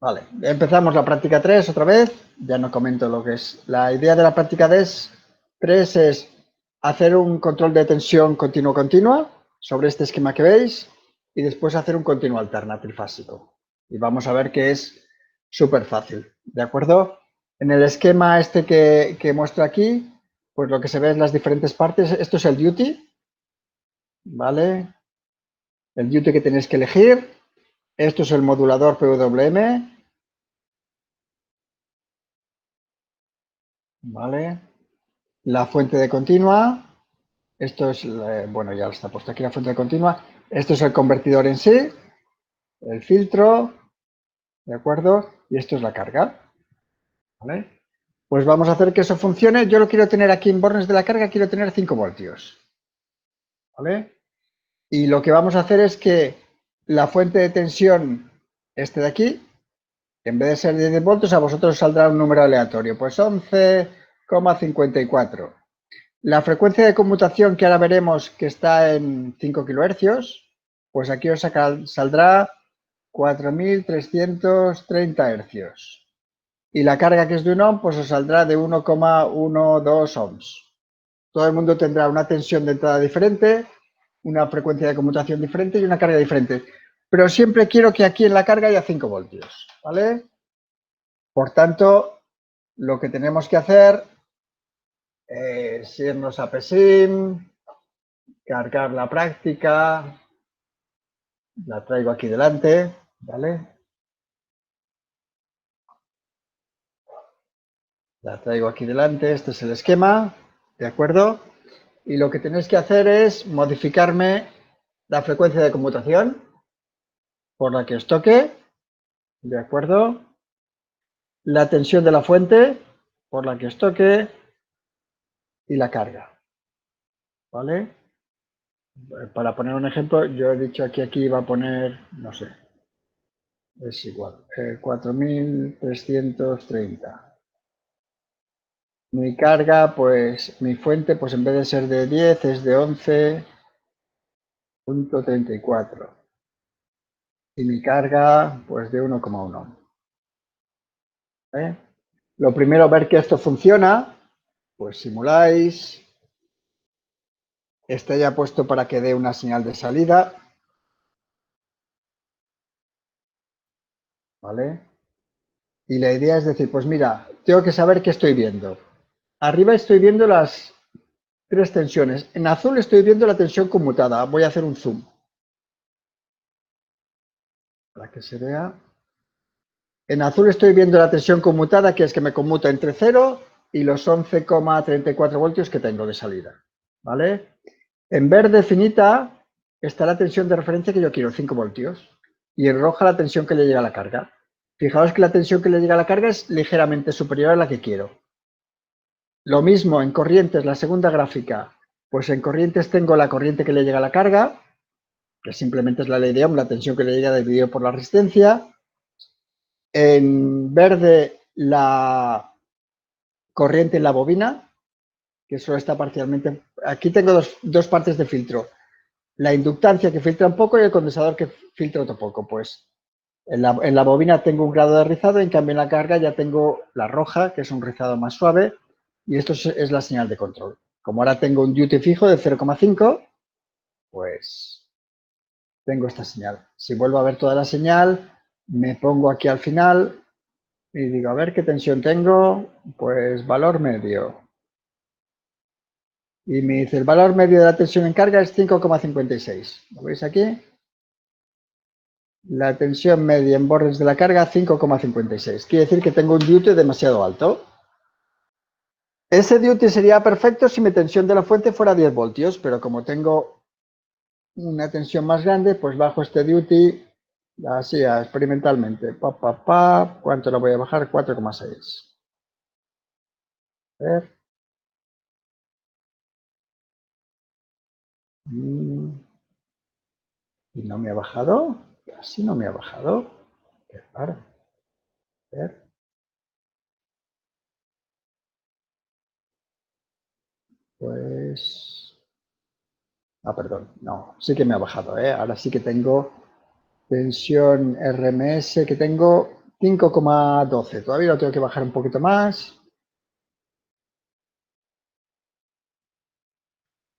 Vale, empezamos la práctica 3 otra vez. Ya no comento lo que es. La idea de la práctica 3 es hacer un control de tensión continuo-continua sobre este esquema que veis y después hacer un continuo alterna trifásico. Y vamos a ver que es súper fácil, ¿de acuerdo? En el esquema este que muestro aquí, pues lo que se ve en las diferentes partes, esto es el duty, ¿vale? El duty que tenéis que elegir. Esto es el modulador PWM, ¿vale? La fuente de continua, esto es, bueno, ya está puesto aquí la fuente de continua. Esto es el convertidor en sí, el filtro, ¿de acuerdo? Y esto es la carga, ¿vale? Pues vamos a hacer que eso funcione. Yo lo quiero tener aquí en bornes de la carga, quiero tener 5 voltios, ¿vale? Y lo que vamos a hacer es que la fuente de tensión, este de aquí, en vez de ser 10 voltios, a vosotros os saldrá un número aleatorio, pues 11,54. La frecuencia de conmutación que ahora veremos que está en 5 kHz, pues aquí os saldrá 4.330 Hz. Y la carga que es de 1 ohm, pues os saldrá de 1,12 ohms. Todo el mundo tendrá una tensión de entrada diferente, una frecuencia de conmutación diferente y una carga diferente. Pero siempre quiero que aquí en la carga haya 5 voltios, ¿vale? Por tanto, lo que tenemos que hacer es irnos a PESIM, cargar la práctica, la traigo aquí delante, ¿vale? La traigo aquí delante, este es el esquema, ¿de acuerdo? Y lo que tenéis que hacer es modificarme la frecuencia de conmutación por la que os toque, ¿de acuerdo? La tensión de la fuente por la que os toque y la carga, ¿vale? Para poner un ejemplo, yo he dicho aquí iba a poner, no sé, es igual, 4.330. Mi carga, pues mi fuente, pues en vez de ser de 10 es de 11,34. Y mi carga, pues de 1,1. ¿Eh? Lo primero, ver que esto funciona, pues simuláis. Está ya puesto para que dé una señal de salida. ¿Vale? Y la idea es decir, pues mira, tengo que saber qué estoy viendo. Arriba estoy viendo las 3 tensiones. En azul estoy viendo la tensión conmutada. Voy a hacer un zoom para que se vea. En azul estoy viendo la tensión conmutada, que es que me conmuta entre 0 y los 11,34 voltios que tengo de salida. ¿Vale? En verde finita está la tensión de referencia que yo quiero, 5 voltios. Y en roja la tensión que le llega a la carga. Fijaos que la tensión que le llega a la carga es ligeramente superior a la que quiero. Lo mismo en corrientes, la segunda gráfica. Pues en corrientes tengo la corriente que le llega a la carga, que simplemente es la ley de Ohm, la tensión que le llega dividido por la resistencia. En verde la corriente en la bobina, que solo está parcialmente. Aquí tengo dos partes de filtro. La inductancia que filtra un poco y el condensador que filtra otro poco. Pues en la bobina tengo un grado de rizado, en cambio en la carga ya tengo la roja, que es un rizado más suave, y esto es la señal de control. Como ahora tengo un duty fijo de 0,5, pues tengo esta señal. Si vuelvo a ver toda la señal, me pongo aquí al final y digo, a ver qué tensión tengo, pues valor medio. Y me dice, el valor medio de la tensión en carga es 5,56. ¿Lo veis aquí? La tensión media en bordes de la carga, 5,56. Quiere decir que tengo un duty demasiado alto. Ese duty sería perfecto si mi tensión de la fuente fuera 10 voltios, pero como tengo una tensión más grande, pues bajo este duty así experimentalmente. ¿Cuánto lo voy a bajar? 4,6. A ver. ¿Y no me ha bajado? Así no me ha bajado. Qué raro. A ver. Pues... perdón. No, sí que me ha bajado, ¿eh? Ahora sí que tengo tensión RMS que tengo 5,12. Todavía lo tengo que bajar un poquito más.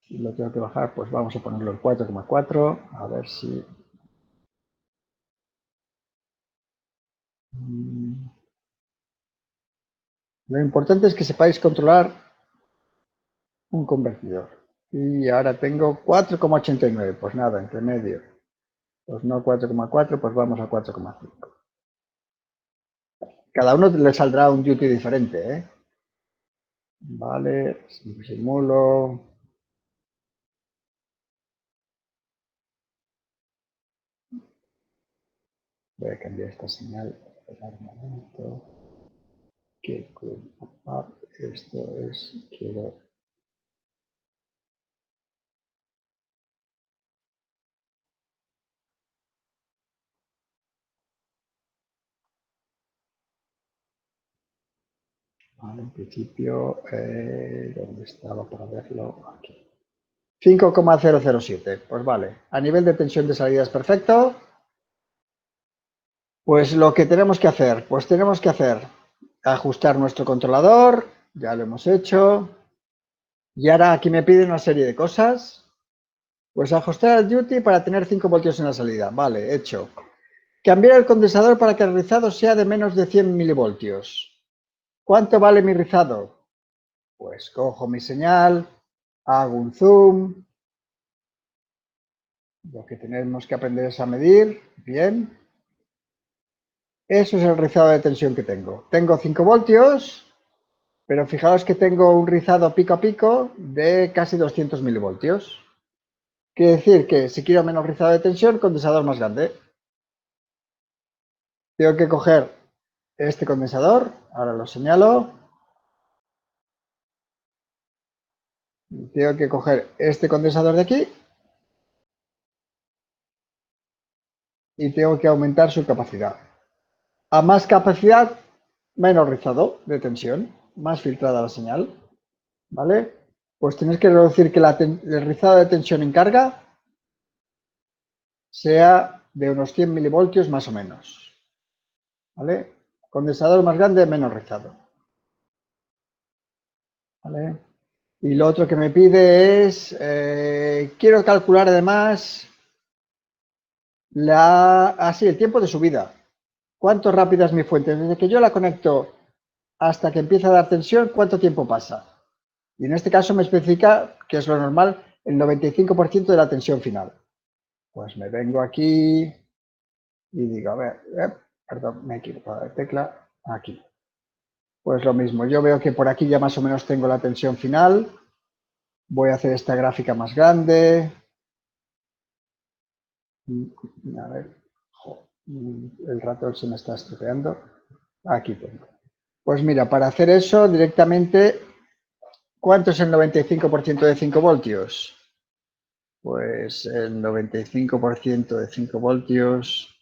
Si lo tengo que bajar, pues vamos a ponerlo en 4,4. A ver si... Lo importante es que sepáis controlar un convertidor. Y ahora tengo 4,89. Pues nada, entre medio. Pues no 4,4, pues vamos a 4,5. Cada uno le saldrá un duty diferente, ¿eh? Vale, simulo. Voy a cambiar esta señal. Esperar un momento. Que esto es, quiero... Vale, en principio, ¿dónde estaba para verlo? Aquí. 5,007. Pues vale. A nivel de tensión de salida es perfecto. Pues lo que tenemos que hacer, pues tenemos que hacer ajustar nuestro controlador. Ya lo hemos hecho. Y ahora aquí me piden una serie de cosas. Pues ajustar el duty para tener 5 voltios en la salida. Vale, hecho. Cambiar el condensador para que el rizado sea de menos de 100 milivoltios. ¿Cuánto vale mi rizado? Pues cojo mi señal, hago un zoom. Lo que tenemos que aprender es a medir. Bien. Eso es el rizado de tensión que tengo. Tengo 5 voltios, pero fijaos que tengo un rizado pico a pico de casi 200 milivoltios. Quiere decir que si quiero menos rizado de tensión, condensador más grande. Tengo que coger este condensador, ahora lo señalo. Tengo que coger este condensador de aquí y tengo que aumentar su capacidad. A más capacidad, menos rizado de tensión, más filtrada la señal. ¿Vale? Pues tenéis que reducir que el rizado de tensión en carga sea de unos 100 milivoltios más o menos. ¿Vale? Condensador más grande, menos rizado. ¿Vale? Y lo otro que me pide es, quiero calcular además el tiempo de subida. ¿Cuánto rápida es mi fuente? Desde que yo la conecto hasta que empieza a dar tensión, ¿cuánto tiempo pasa? Y en este caso me especifica, que es lo normal, el 95% de la tensión final. Pues me vengo aquí y digo, a ver, perdón, me he equivocado de tecla, aquí. Pues lo mismo, yo veo que por aquí ya más o menos tengo la tensión final. Voy a hacer esta gráfica más grande. A ver, el ratón se me está estropeando. Aquí tengo. Pues mira, para hacer eso directamente, ¿cuánto es el 95% de 5 voltios? Pues el 95% de 5 voltios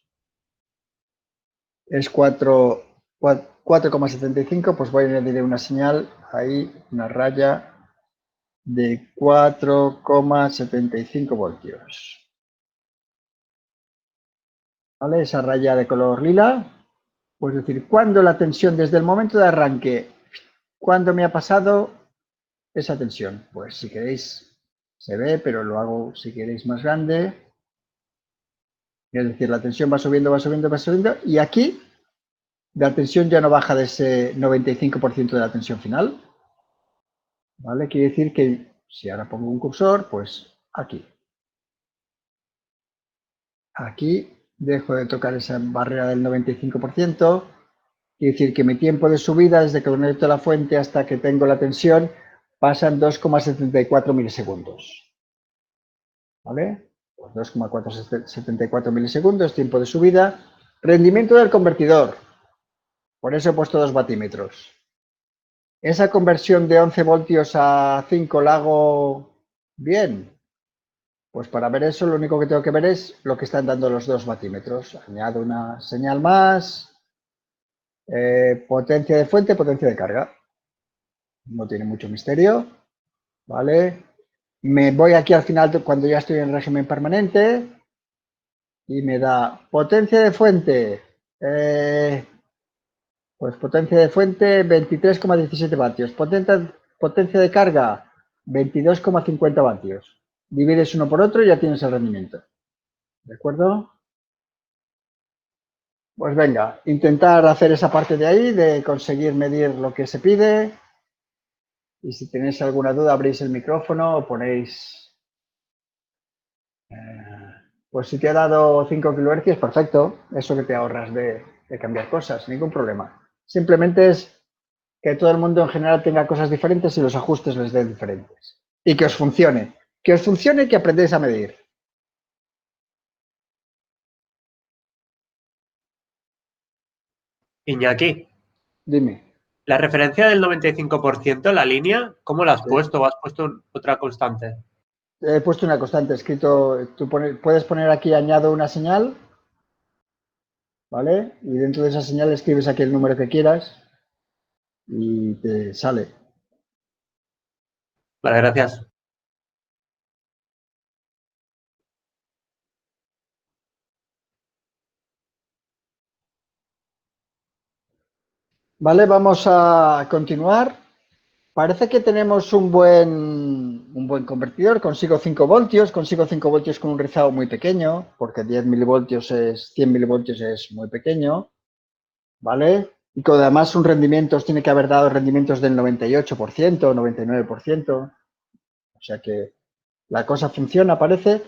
es 4,75, pues voy a añadir una señal ahí, una raya de 4,75 voltios. ¿Vale? Esa raya de color lila, pues decir, cuando la tensión desde el momento de arranque, ¿cuándo me ha pasado esa tensión? Pues si queréis, se ve, pero lo hago si queréis más grande. Es decir, la tensión va subiendo, va subiendo, va subiendo, y aquí la tensión ya no baja de ese 95% de la tensión final. ¿Vale? Quiere decir que si ahora pongo un cursor, pues aquí. Aquí dejo de tocar esa barrera del 95%. Quiere decir que mi tiempo de subida desde que conecto la fuente hasta que tengo la tensión pasan 2,74 milisegundos. ¿Vale? Pues 2,474 milisegundos, tiempo de subida. Rendimiento del convertidor. Por eso he puesto 2 batímetros. Esa conversión de 11 voltios a 5 la hago bien. Pues para ver eso, lo único que tengo que ver es lo que están dando los 2 batímetros. Añado una señal más. Potencia de fuente, potencia de carga. No tiene mucho misterio. ¿Vale? Me voy aquí al final cuando ya estoy en régimen permanente. Y me da potencia de fuente. Pues potencia de fuente 23,17 vatios. Potencia de carga 22,50 vatios. Divides uno por otro y ya tienes el rendimiento. ¿De acuerdo? Pues venga, intentar hacer esa parte de ahí, de conseguir medir lo que se pide. Y si tenéis alguna duda, abrís el micrófono o ponéis... pues si te ha dado 5 kHz, perfecto. Eso que te ahorras de cambiar cosas, ningún problema. Simplemente es que todo el mundo en general tenga cosas diferentes y los ajustes les den diferentes. Y que os funcione. Que os funcione y que aprendáis a medir. Iñaki, Dime. la referencia del 95%, la línea, ¿cómo la has Sí. puesto? ¿O has puesto otra constante? He puesto una constante, escrito, puedes poner aquí añado una señal, ¿vale? Y dentro de esa señal escribes aquí el número que quieras y te sale. Vale, gracias. Vale, vamos a continuar. Parece que tenemos un buen convertidor. Consigo 5 voltios. Consigo 5 voltios con un rizado muy pequeño, porque 10 milivoltios 100 milivoltios es muy pequeño. ¿Vale? Y que además un rendimiento os tiene que haber dado rendimientos del 98%, 99%. O sea que la cosa funciona, parece.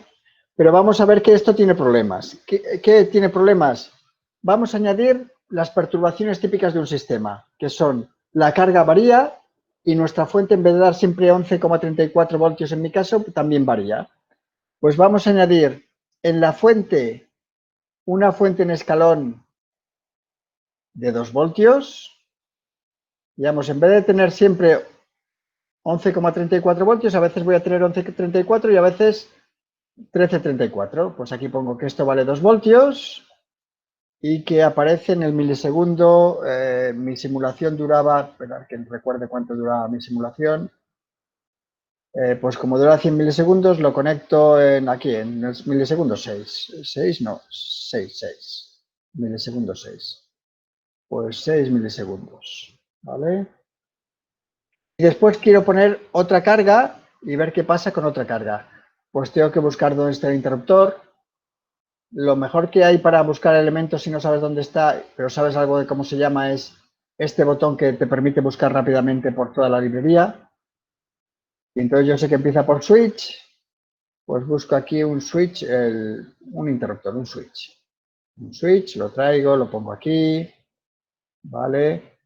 Pero vamos a ver que esto tiene problemas. ¿Qué tiene problemas? Vamos a añadir las perturbaciones típicas de un sistema, que son la carga varía y nuestra fuente, en vez de dar siempre 11,34 voltios en mi caso, también varía. Pues vamos a añadir en la fuente una fuente en escalón de 2 voltios. Digamos, en vez de tener siempre 11,34 voltios, a veces voy a tener 11,34 y a veces 13,34. Pues aquí pongo que esto vale 2 voltios y que aparece en el milisegundo. Mi simulación duraba, esperad que recuerde cuánto duraba mi simulación. Pues como dura 100 milisegundos, lo conecto aquí, en el milisegundo 6. 6 no, 6. Milisegundo 6. Pues 6 milisegundos. ¿Vale? Y después quiero poner otra carga y ver qué pasa con otra carga. Pues tengo que buscar dónde está el interruptor. Lo mejor que hay para buscar elementos si no sabes dónde está, pero sabes algo de cómo se llama, es este botón que te permite buscar rápidamente por toda la librería. Y entonces yo sé que empieza por switch, pues busco aquí un switch, un interruptor, un switch. Un switch, lo traigo, lo pongo aquí, ¿vale?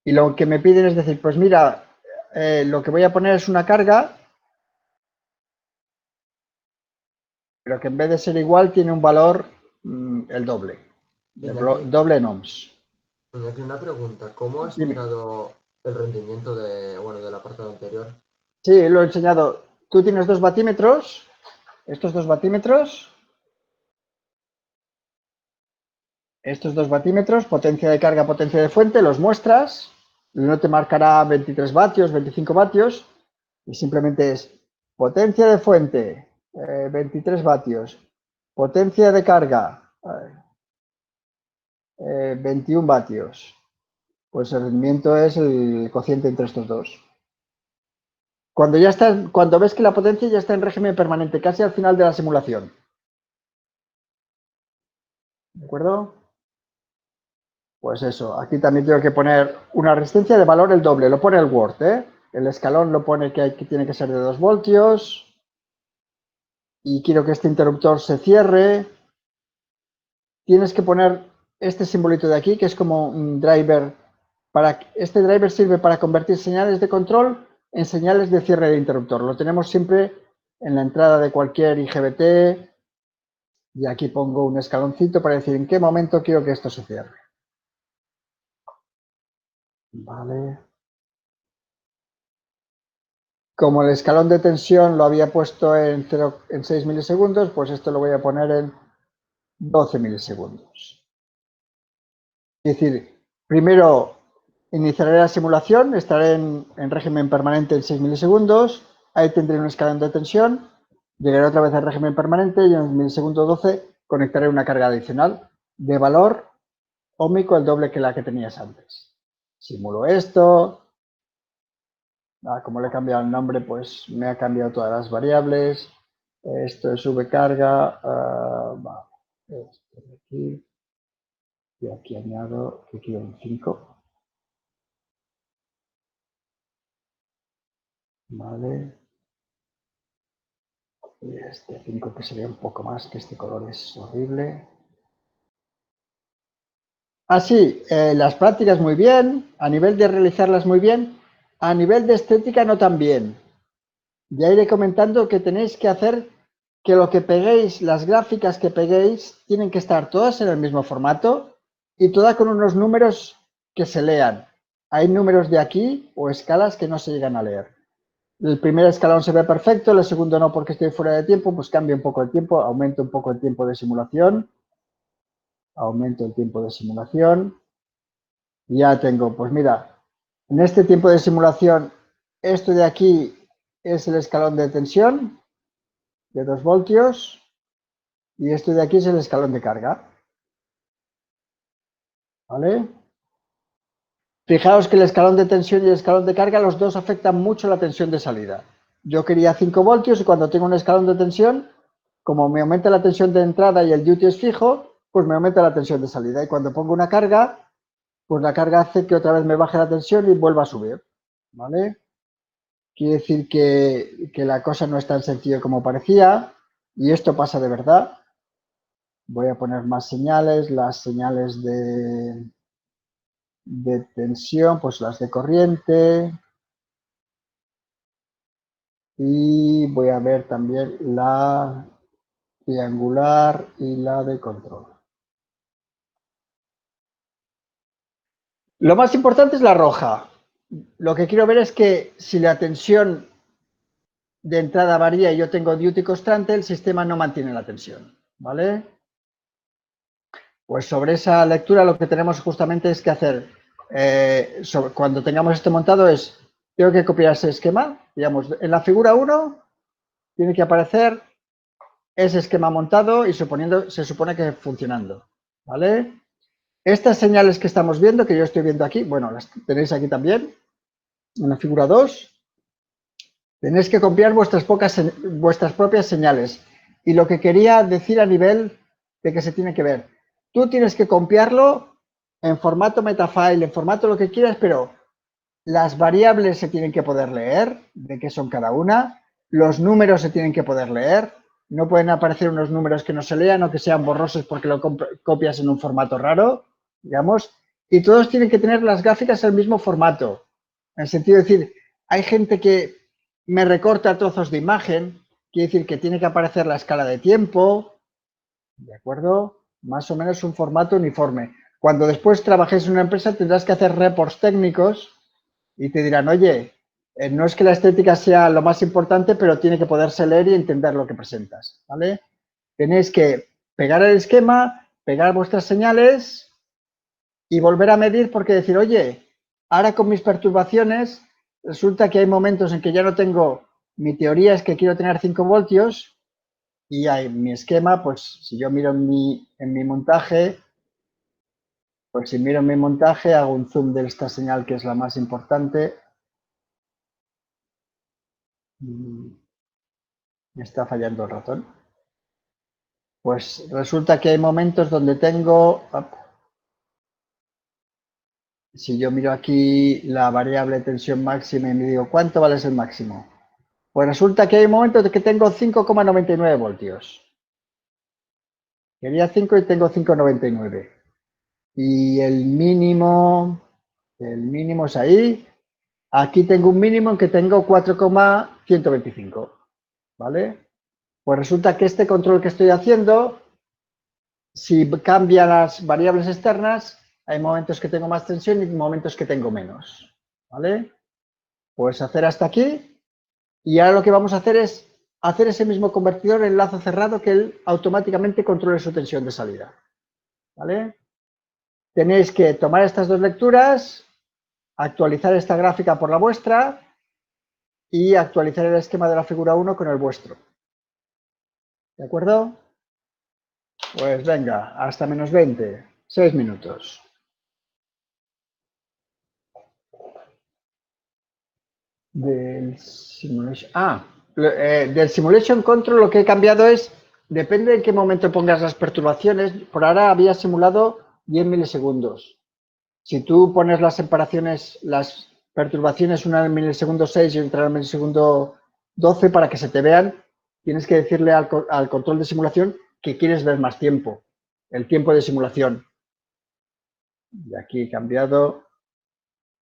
Y lo que me piden es decir, pues mira, lo que voy a poner es una carga, pero que en vez de ser igual tiene un valor el doble, doble en ohms. Aquí una pregunta, ¿cómo has Dime. mirado el rendimiento del apartado anterior? Sí, lo he enseñado. Tú tienes 2 batímetros, estos 2 batímetros, potencia de carga, potencia de fuente, los muestras, no te marcará 23 vatios, 25 vatios, y simplemente es potencia de fuente, 23 vatios, potencia de carga, 21 vatios. Pues el rendimiento es el cociente entre estos dos. Cuando ves que la potencia ya está en régimen permanente, casi al final de la simulación. ¿De acuerdo? Pues eso, aquí también tengo que poner una resistencia de valor el doble, lo pone el Word, ¿eh? El escalón lo pone que tiene que ser de 2 voltios. Y quiero que este interruptor se cierre. Tienes que poner este simbolito de aquí, que es como un driver. Este driver sirve para convertir señales de control en señales de cierre de interruptor. Lo tenemos siempre en la entrada de cualquier IGBT. Y aquí pongo un escaloncito para decir en qué momento quiero que esto se cierre. Vale. Como el escalón de tensión lo había puesto en 6 milisegundos, pues esto lo voy a poner en 12 milisegundos. Es decir, primero iniciaré la simulación, estaré en régimen permanente en 6 milisegundos, ahí tendré un escalón de tensión, llegaré otra vez al régimen permanente y en el milisegundo 12 conectaré una carga adicional de valor óhmico el doble que la que tenías antes. Simulo esto. Como le he cambiado el nombre, pues me ha cambiado todas las variables. Esto es vcarga. Esto de aquí. Y aquí añado que quiero un 5. Vale. Y este 5 que sería un poco más, que este color es horrible. Así, las prácticas muy bien, a nivel de realizarlas muy bien, a nivel de estética no tan bien. Ya iré comentando que tenéis que hacer que lo que peguéis, las gráficas que peguéis, tienen que estar todas en el mismo formato y todas con unos números que se lean. Hay números de aquí o escalas que no se llegan a leer. El primer escalón se ve perfecto, el segundo no porque estoy fuera de tiempo, pues cambio un poco el tiempo, aumento un poco el tiempo de simulación. Aumento el tiempo de simulación. Ya tengo, pues mira, en este tiempo de simulación, esto de aquí es el escalón de tensión de 2 voltios y esto de aquí es el escalón de carga. ¿Vale? Fijaos que el escalón de tensión y el escalón de carga, los dos afectan mucho la tensión de salida. Yo quería 5 voltios y cuando tengo un escalón de tensión, como me aumenta la tensión de entrada y el duty es fijo, pues me aumenta la tensión de salida. Y cuando pongo una carga, pues la carga hace que otra vez me baje la tensión y vuelva a subir. ¿Vale? Quiere decir que la cosa no es tan sencilla como parecía y esto pasa de verdad. Voy a poner más señales, las señales de tensión, pues las de corriente. Y voy a ver también la triangular y la de control. Lo más importante es la roja. Lo que quiero ver es que si la tensión de entrada varía y yo tengo duty constante, el sistema no mantiene la tensión. ¿Vale? Pues sobre esa lectura lo que tenemos justamente es que hacer, cuando tengamos esto montado es, tengo que copiar ese esquema, digamos, en la figura 1 tiene que aparecer ese esquema montado y se supone que funcionando, ¿vale? Estas señales que estamos viendo, que yo estoy viendo aquí, bueno, las tenéis aquí también, en la figura 2, tenéis que copiar vuestras propias señales. Y lo que quería decir a nivel de que se tiene que ver, tú tienes que copiarlo en formato metafile, en formato lo que quieras, pero las variables se tienen que poder leer, de qué son cada una, los números se tienen que poder leer, no pueden aparecer unos números que no se lean o que sean borrosos porque lo copias en un formato raro, digamos, y todos tienen que tener las gráficas en el mismo formato, en el sentido de decir, hay gente que me recorta trozos de imagen, quiere decir que tiene que aparecer la escala de tiempo, ¿de acuerdo? Más o menos un formato uniforme. Cuando después trabajes en una empresa tendrás que hacer reports técnicos y te dirán, oye, no es que la estética sea lo más importante, pero tiene que poderse leer y entender lo que presentas, ¿vale? Tenéis que pegar el esquema, pegar vuestras señales y volver a medir porque decir, oye, ahora con mis perturbaciones resulta que hay momentos en que ya no tengo, mi teoría es que quiero tener 5 voltios y hay mi esquema, pues si yo miro en mi montaje, pues si miro en mi montaje hago un zoom de esta señal que es la más importante. Me está fallando el ratón. Pues resulta que hay momentos donde tengo, si yo miro aquí la variable tensión máxima y me digo, ¿cuánto vale el máximo? Pues resulta que hay momentos de que tengo 5,99 voltios. Quería 5 y tengo 5,99. Y el mínimo es ahí. Aquí tengo un mínimo en que tengo 4,125. ¿Vale? Pues resulta que este control que estoy haciendo, si cambia las variables externas, hay momentos que tengo más tensión y momentos que tengo menos. ¿Vale? Pues hacer hasta aquí. Y ahora lo que vamos a hacer es hacer ese mismo convertidor en lazo cerrado que él automáticamente controle su tensión de salida. ¿Vale? Tenéis que tomar estas dos lecturas, actualizar esta gráfica por la vuestra y actualizar el esquema de la figura 1 con el vuestro. ¿De acuerdo? Pues venga, hasta -20, 6 minutos. Del simulation. Del simulation control lo que he cambiado es, depende en qué momento pongas las perturbaciones. Por ahora había simulado 10 milisegundos. Si tú pones las separaciones, las perturbaciones, una en el milisegundo 6 y otra en el milisegundo 12 para que se te vean, tienes que decirle al control de simulación que quieres ver más tiempo, el tiempo de simulación. Y aquí he cambiado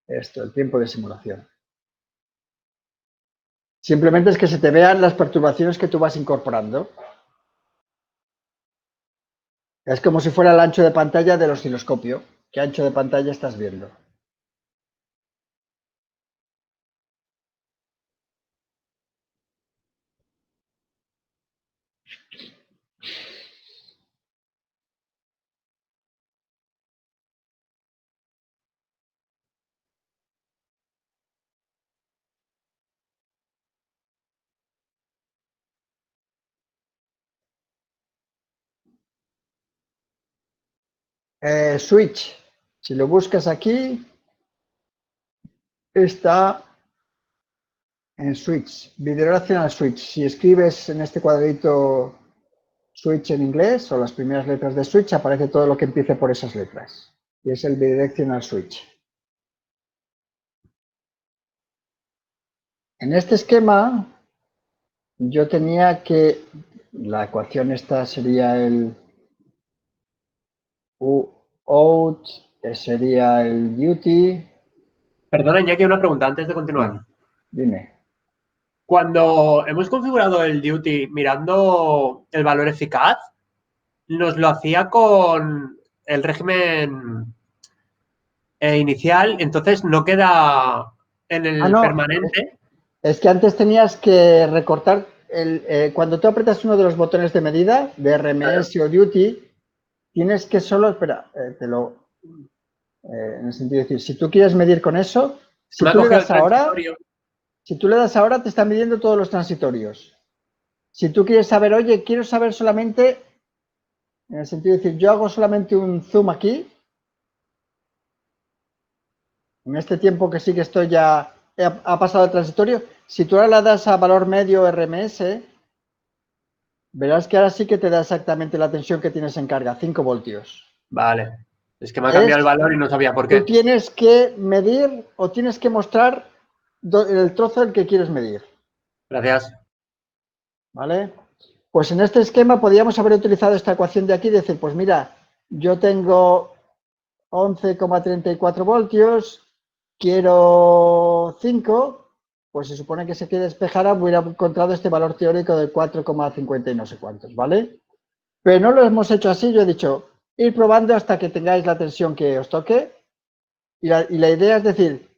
esto, el tiempo de simulación. Simplemente es que se te vean las perturbaciones que tú vas incorporando. Es como si fuera el ancho de pantalla del osciloscopio. ¿Qué ancho de pantalla estás viendo? Switch. Si lo buscas aquí, está en Switch. Bidirectional Switch. Si escribes en este cuadrito Switch en inglés o las primeras letras de Switch, aparece todo lo que empiece por esas letras. Y es el Bidirectional Switch. En este esquema, yo tenía que, la ecuación esta sería el U out, sería el duty. Perdona, Iñaki, una pregunta antes de continuar. Dime. Cuando hemos configurado el duty mirando el valor eficaz, nos lo hacía con el régimen inicial, entonces no queda en el No, permanente. es que antes tenías que recortar, cuando tú apretas uno de los botones de medida, de RMS o Duty, tienes que solo, espera, en el sentido de decir, si tú quieres medir con eso, si Me ha tú le cogido el das ahora, transitorio. si tú le das ahora, te está midiendo todos los transitorios. Si tú quieres saber, oye, quiero saber solamente, en el sentido de decir, yo hago solamente un zoom aquí, en este tiempo que sí que estoy ya, ha pasado el transitorio, si tú ahora le das a valor medio RMS, verás que ahora sí que te da exactamente la tensión que tienes en carga, 5 voltios. Vale. Es que me ha cambiado el valor y no sabía por Tú qué. tienes que medir o tienes que mostrar el trozo del que quieres medir. Gracias. ¿Vale? Pues en este esquema podríamos haber utilizado esta ecuación de aquí y decir, pues mira, yo tengo 11,34 voltios, quiero 5, pues se supone que si que despejara hubiera encontrado este valor teórico de 4,50 y no sé cuántos, ¿vale? Pero no lo hemos hecho así, yo he dicho, ir probando hasta que tengáis la tensión que os toque. Y la idea es decir,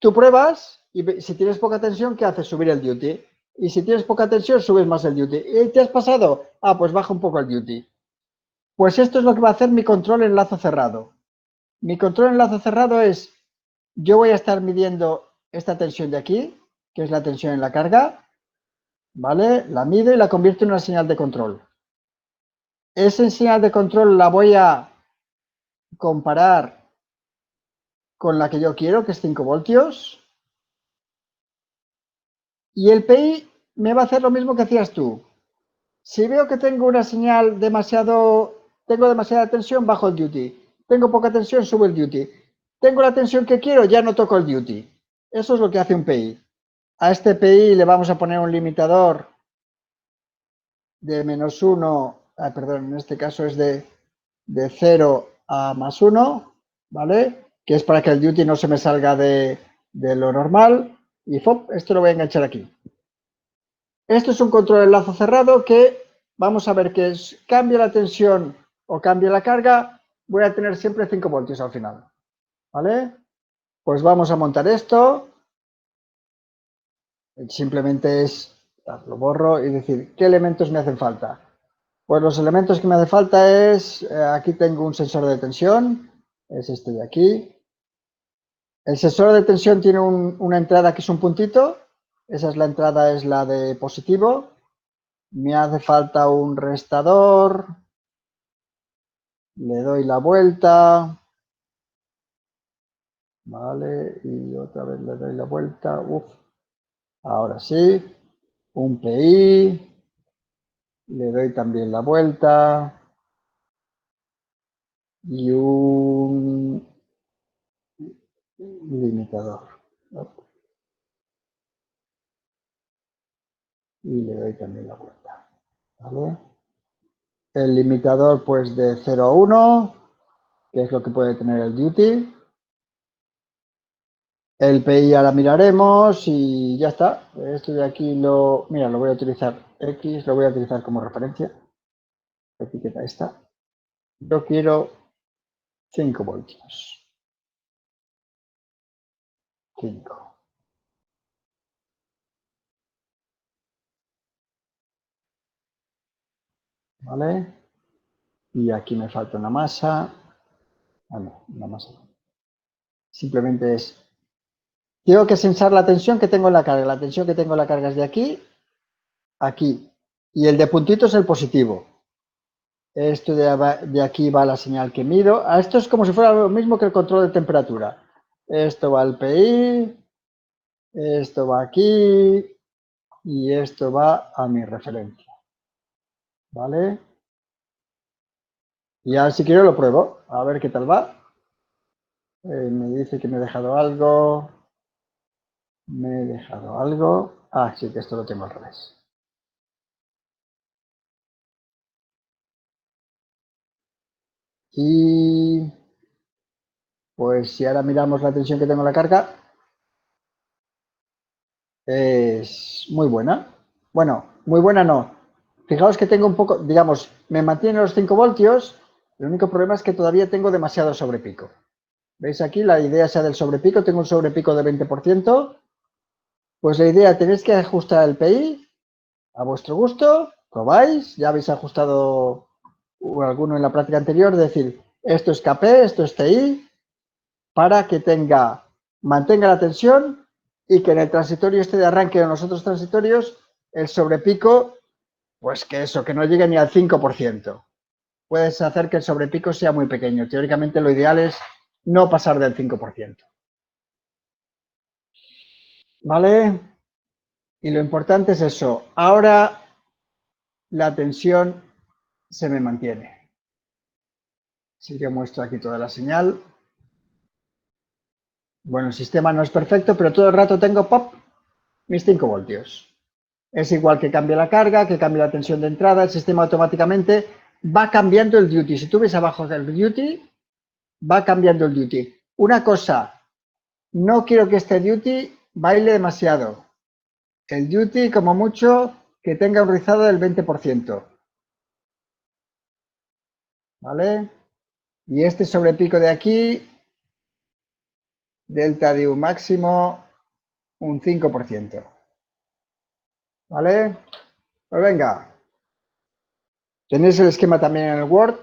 tú pruebas y si tienes poca tensión, ¿qué haces? Subir el duty. Y si tienes poca tensión, subes más el duty. ¿Y te has pasado? Pues baja un poco el duty. Pues esto es lo que va a hacer mi control en lazo cerrado. Mi control en lazo cerrado es, yo voy a estar midiendo esta tensión de aquí, que es la tensión en la carga, ¿vale? La mido y la convierto en una señal de control. Esa señal de control la voy a comparar con la que yo quiero, que es 5 voltios. Y el PI me va a hacer lo mismo que hacías tú. Si veo que tengo una señal tengo demasiada tensión, bajo el duty. Tengo poca tensión, subo el duty. Tengo la tensión que quiero, ya no toco el duty. Eso es lo que hace un PI. A este PI le vamos a poner un limitador de -1, perdón, en este caso es de 0 a +1, ¿vale? Que es para que el duty no se me salga de lo normal. Y ¡fop! Esto lo voy a enganchar aquí. Esto es un control de lazo cerrado que vamos a ver que cambia la tensión o cambia la carga, voy a tener siempre 5 voltios al final. ¿Vale? Pues vamos a montar esto. Simplemente lo borro y decir, ¿qué elementos me hacen falta? Pues los elementos que me hace falta es, aquí tengo un sensor de tensión, es este de aquí. El sensor de tensión tiene una entrada que es un puntito, esa es la entrada, es la de positivo. Me hace falta un restador, le doy la vuelta, vale, y otra vez le doy la vuelta, Ahora sí, un PI, le doy también la vuelta y un limitador. Y le doy también la vuelta. ¿Vale? El limitador pues de 0 a 1, que es lo que puede tener el duty. El PI ahora miraremos y ya está. Esto de aquí mira, lo voy a utilizar X, lo voy a utilizar como referencia. La etiqueta esta. Yo quiero 5 voltios. 5. ¿Vale? Y aquí me falta una masa. Ah, no, una masa no. Simplemente es, tengo que sensar la tensión que tengo en la carga. La tensión que tengo en la carga es de aquí a aquí. Y el de puntito es el positivo. Esto de aquí va la señal que mido. Esto es como si fuera lo mismo que el control de temperatura. Esto va al PI, esto va aquí y esto va a mi referencia. ¿Vale? Y ahora si quiero lo pruebo, a ver qué tal va. Me dice que me he dejado algo. Me he dejado algo. Ah, sí, que esto lo tengo al revés. Y pues si ahora miramos la tensión que tengo en la carga, es muy buena. Bueno, muy buena no. Fijaos que tengo un poco, digamos, me mantiene los 5 voltios. El único problema es que todavía tengo demasiado sobrepico. ¿Veis aquí? La idea sea del sobrepico. Tengo un sobrepico de 20%. Pues la idea, tenéis que ajustar el PI a vuestro gusto. Probáis. Ya habéis ajustado alguno en la práctica anterior. Es decir, esto es KP, esto es TI. Para que mantenga la tensión y que en el transitorio este de arranque o en los otros transitorios, el sobrepico, pues que no llegue ni al 5%. Puedes hacer que el sobrepico sea muy pequeño. Teóricamente lo ideal es no pasar del 5%. ¿Vale? Y lo importante es eso. Ahora la tensión se me mantiene. Así que muestro aquí toda la señal. Bueno, el sistema no es perfecto, pero todo el rato tengo pop mis 5 voltios. Es igual que cambie la carga, que cambie la tensión de entrada, el sistema automáticamente va cambiando el duty. Si tú ves abajo del duty, va cambiando el duty. Una cosa, no quiero que este duty baile demasiado. El duty, como mucho, que tenga un rizado del 20%. ¿Vale? Y este sobrepico de aquí, delta de un máximo, un 5%. ¿Vale? Pues venga. Tenéis el esquema también en el Word.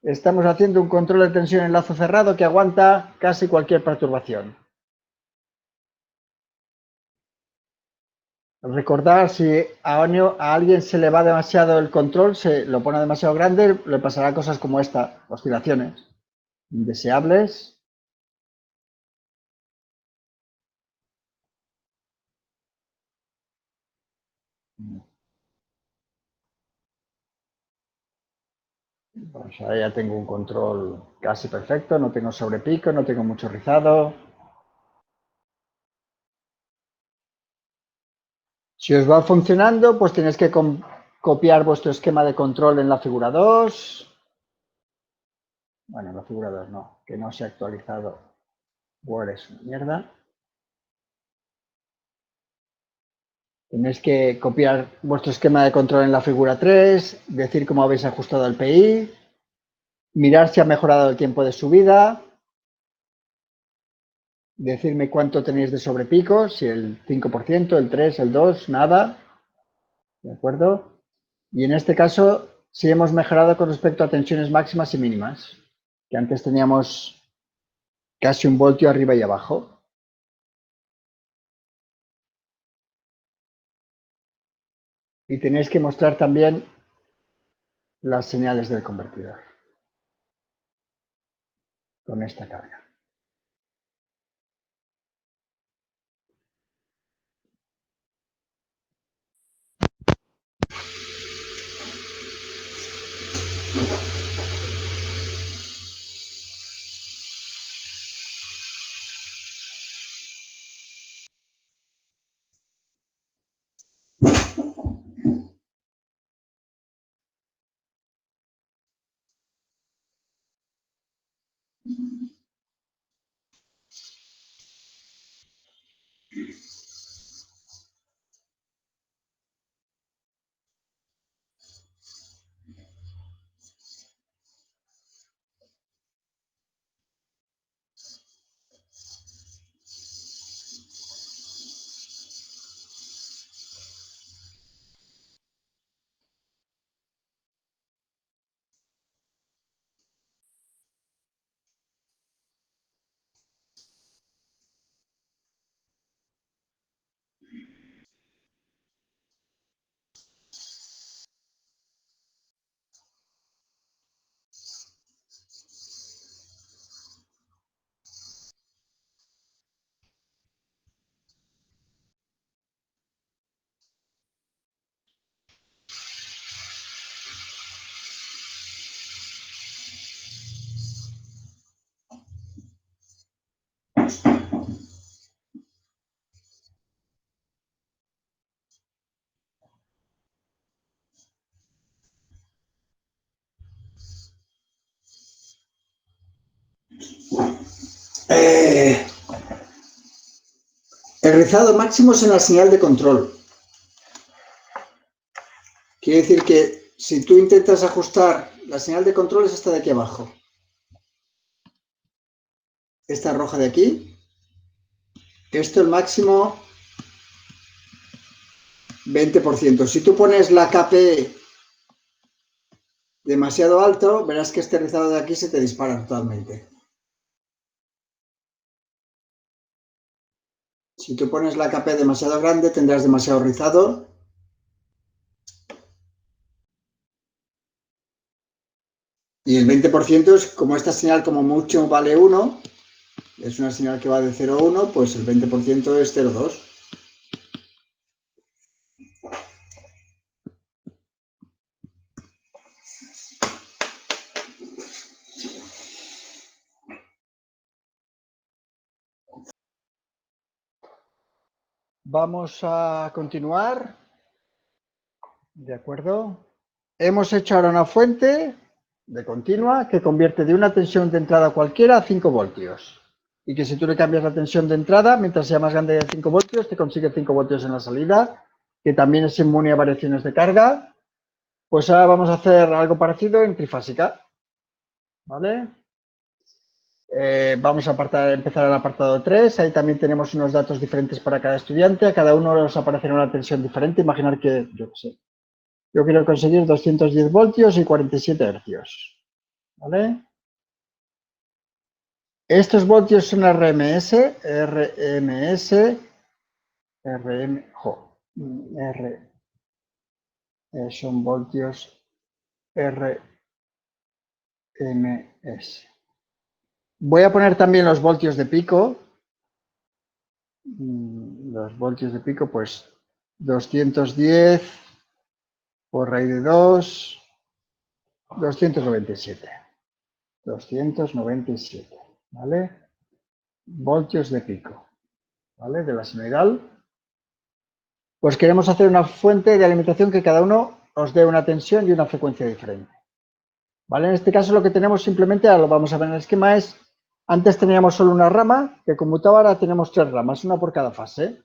Estamos haciendo un control de tensión en lazo cerrado que aguanta casi cualquier perturbación. Recordar, si a alguien se le va demasiado el control, se lo pone demasiado grande, le pasará cosas como esta, oscilaciones indeseables. Pues ahora ya tengo un control casi perfecto, no tengo sobrepico, no tengo mucho rizado. Si os va funcionando, pues tenéis que copiar vuestro esquema de control en la figura 2. Bueno, en la figura 2 no, que no se ha actualizado. Word es una mierda. Tenéis que copiar vuestro esquema de control en la figura 3, decir cómo habéis ajustado el PI, mirar si ha mejorado el tiempo de subida, decirme cuánto tenéis de sobrepico, si el 5%, el 3, el 2, nada. ¿De acuerdo? Y en este caso, sí hemos mejorado con respecto a tensiones máximas y mínimas, que antes teníamos casi 1 voltio arriba y abajo. Y tenéis que mostrar también las señales del convertidor con esta carga. El rizado máximo es en la señal de control. Quiere decir que si tú intentas ajustar la señal de control es esta de aquí abajo. Esta roja de aquí. Esto el máximo 20%. Si tú pones la KP demasiado alto, verás que este rizado de aquí se te dispara totalmente. Si tú pones la KP demasiado grande, tendrás demasiado rizado. Y el 20% es como esta señal como mucho vale 1, es una señal que va de 0 a 1, pues el 20% es 0,2. Vamos a continuar. De acuerdo. Hemos hecho ahora una fuente de continua que convierte de una tensión de entrada cualquiera a 5 voltios. Y que si tú le cambias la tensión de entrada, mientras sea más grande de 5 voltios, te consigue 5 voltios en la salida, que también es inmune a variaciones de carga. Pues ahora vamos a hacer algo parecido en trifásica. ¿Vale? Vamos a empezar el apartado 3. Ahí también tenemos unos datos diferentes para cada estudiante. A cada uno nos aparecerá una tensión diferente. Imaginar que, yo qué sé, yo quiero conseguir 210 voltios y 47 hercios. ¿Vale? Estos voltios son RMS, son voltios RMS. Voy a poner también los voltios de pico. Los voltios de pico, pues 210 por raíz de 2, 297. 297, ¿vale? Voltios de pico, ¿vale? De la senoidal. Pues queremos hacer una fuente de alimentación que cada uno os dé una tensión y una frecuencia diferente. ¿Vale? En este caso lo que tenemos simplemente, ahora lo vamos a ver en el esquema, es, antes teníamos solo una rama que conmutaba, ahora tenemos 3 ramas, una por cada fase.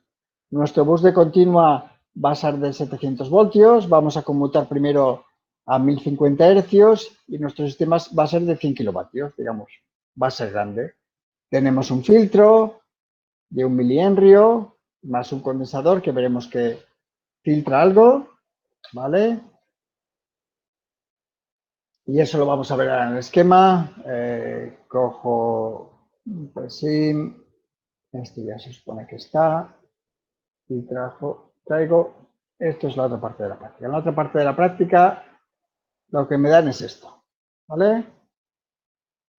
Nuestro bus de continua va a ser de 700 voltios, vamos a conmutar primero a 1050 hercios y nuestro sistema va a ser de 100 kilovatios, digamos, va a ser grande. Tenemos un filtro de 1 milihenrio más un condensador que veremos que filtra algo, ¿vale? Y eso lo vamos a ver ahora en el esquema. Cojo un presim, este ya se supone que está, y traigo, esto es la otra parte de la práctica. En la otra parte de la práctica lo que me dan es esto, ¿vale?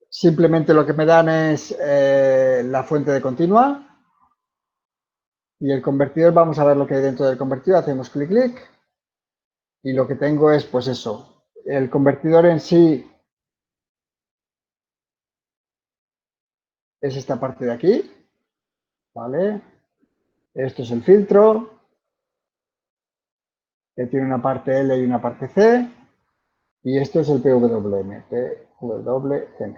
Simplemente lo que me dan es la fuente de continua y el convertidor, vamos a ver lo que hay dentro del convertidor, hacemos clic, clic y lo que tengo es pues eso, el convertidor en sí es esta parte de aquí, ¿vale? Esto es el filtro, que tiene una parte L y una parte C, y esto es el PWM, PWM.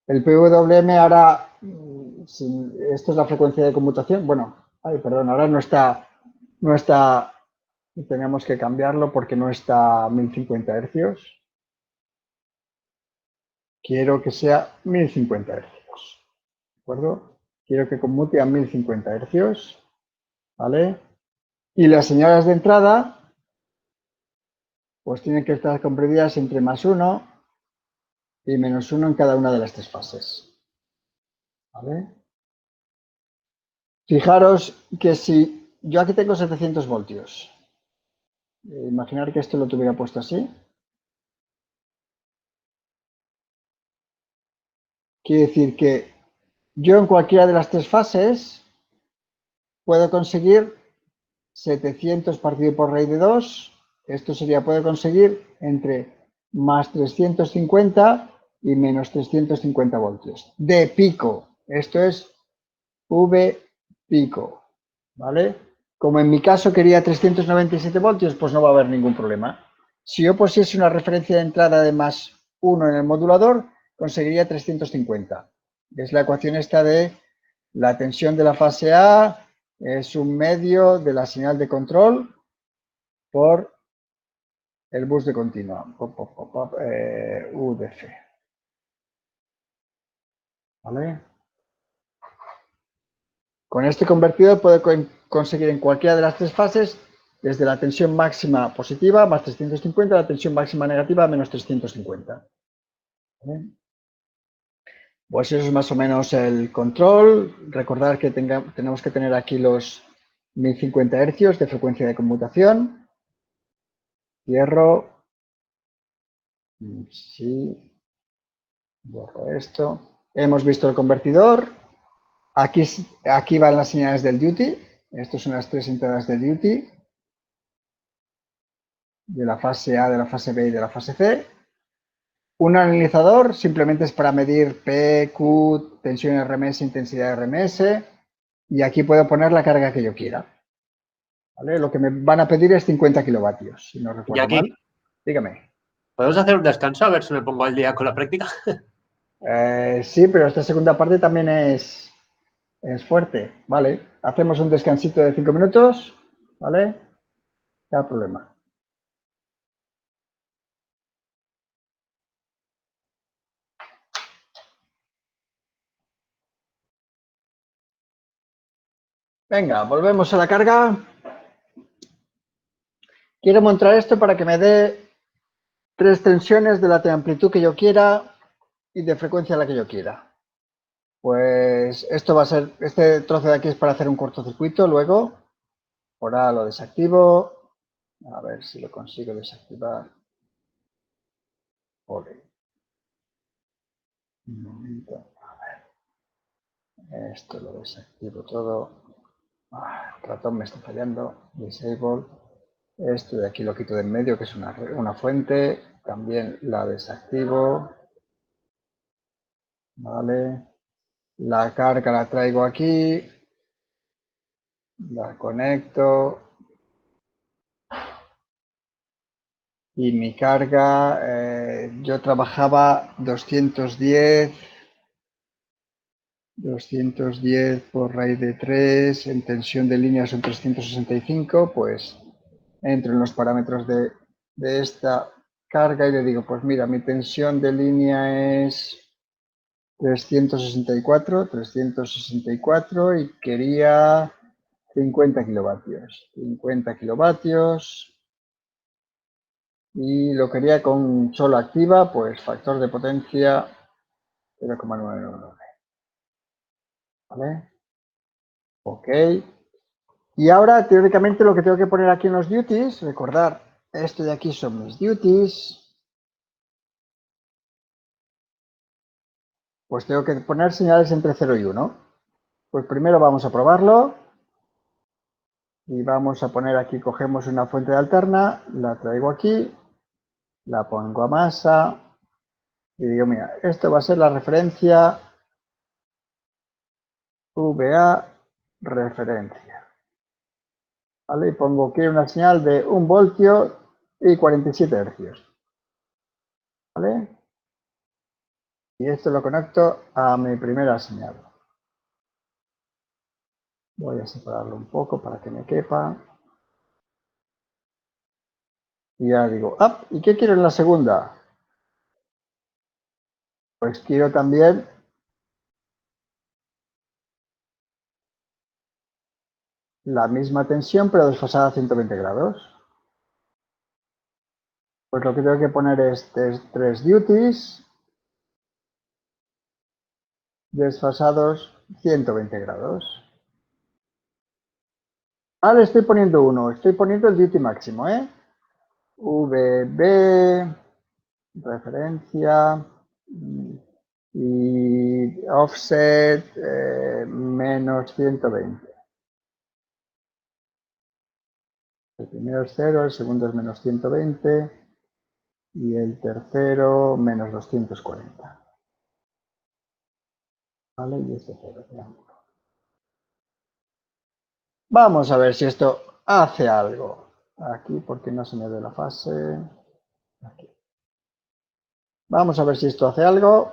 El PWM ahora, esto es la frecuencia de conmutación, bueno, ay, perdón, ahora no está, tenemos que cambiarlo porque no está a 1050 Hz. Quiero que sea 1050 Hz, ¿de acuerdo? Quiero que conmute a 1050 Hz, ¿vale? Y las señales de entrada, pues tienen que estar comprendidas entre +1 y -1 en cada una de las tres fases, ¿vale? Fijaros que si yo aquí tengo 700 voltios, imaginar que esto lo tuviera puesto así, quiere decir que yo en cualquiera de las tres fases puedo conseguir 700 partido por raíz de 2, esto sería, puedo conseguir entre +350 y -350 voltios de pico. Esto es V pico, ¿vale? Como en mi caso quería 397 voltios, pues no va a haber ningún problema. Si yo pusiese una referencia de entrada de +1 en el modulador, conseguiría 350. Es la ecuación esta de la tensión de la fase A es un medio de la señal de control por el bus de continua, UDF. ¿Vale? Con este convertidor puedo conseguir en cualquiera de las tres fases, desde la tensión máxima positiva, +350, la tensión máxima negativa, -350. ¿Vale? Pues eso es más o menos el control. Recordar que tenemos que tener aquí los 1050 Hz de frecuencia de conmutación. Cierro. Sí. Borro esto. Hemos visto el convertidor. Aquí van las señales del duty. Estas son las tres entradas del duty. De la fase A, de la fase B y de la fase C. Un analizador simplemente es para medir P, Q, tensión RMS, intensidad RMS. Y aquí puedo poner la carga que yo quiera. ¿Vale? Lo que me van a pedir es 50 kilovatios, si no recuerdo Jackie, mal. Dígame. ¿podemos hacer un descanso a ver si me pongo al día con la práctica? Sí, pero esta segunda parte también es fuerte. Vale, hacemos un descansito de 5 minutos. ¿Vale? No hay problema. Venga, volvemos a la carga. Quiero montar esto para que me dé 3 tensiones de la amplitud que yo quiera y de frecuencia a la que yo quiera. Pues esto va a ser, este trozo de aquí es para hacer un cortocircuito luego. Ahora lo desactivo. A ver si lo consigo desactivar. Ole. Un momento. A ver. Esto lo desactivo todo. El ratón me está fallando. Disable. Esto de aquí lo quito de en medio, que es una fuente. También la desactivo. Vale. La carga la traigo aquí. La conecto. Y mi carga, yo trabajaba 210 por raíz de 3, en tensión de línea son 365, pues entro en los parámetros de esta carga y le digo, pues mira, mi tensión de línea es 364 y quería 50 kilovatios. 50 kilovatios y lo quería con solo activa, pues factor de potencia 0,999. ¿Vale? Ok. Y ahora, teóricamente, lo que tengo que poner aquí en los duties, recordar, esto de aquí son mis duties. Pues tengo que poner señales entre 0 y 1. Pues primero vamos a probarlo. Y vamos a poner aquí, cogemos una fuente de alterna, la traigo aquí, la pongo a masa. Y digo, mira, esto va a ser la referencia VA referencia. ¿Vale? Y pongo aquí una señal de 1 voltio y 47 hercios. ¿Vale? Y esto lo conecto a mi primera señal. Voy a separarlo un poco para que me quepa. Y ya digo, ¡ah! ¿Y qué quiero en la segunda? Pues quiero también la misma tensión, pero desfasada a 120 grados. Pues lo que tengo que poner es 3 duties desfasados 120 grados. Ahora le estoy poniendo uno, estoy poniendo el duty máximo, ¿eh? VB, referencia y offset menos 120. El primero es 0, el segundo es menos 120 y el tercero menos 240. ¿Vale? Y este 0. Vamos a ver si esto hace algo. Aquí, porque no se me ve la fase. Aquí. Vamos a ver si esto hace algo.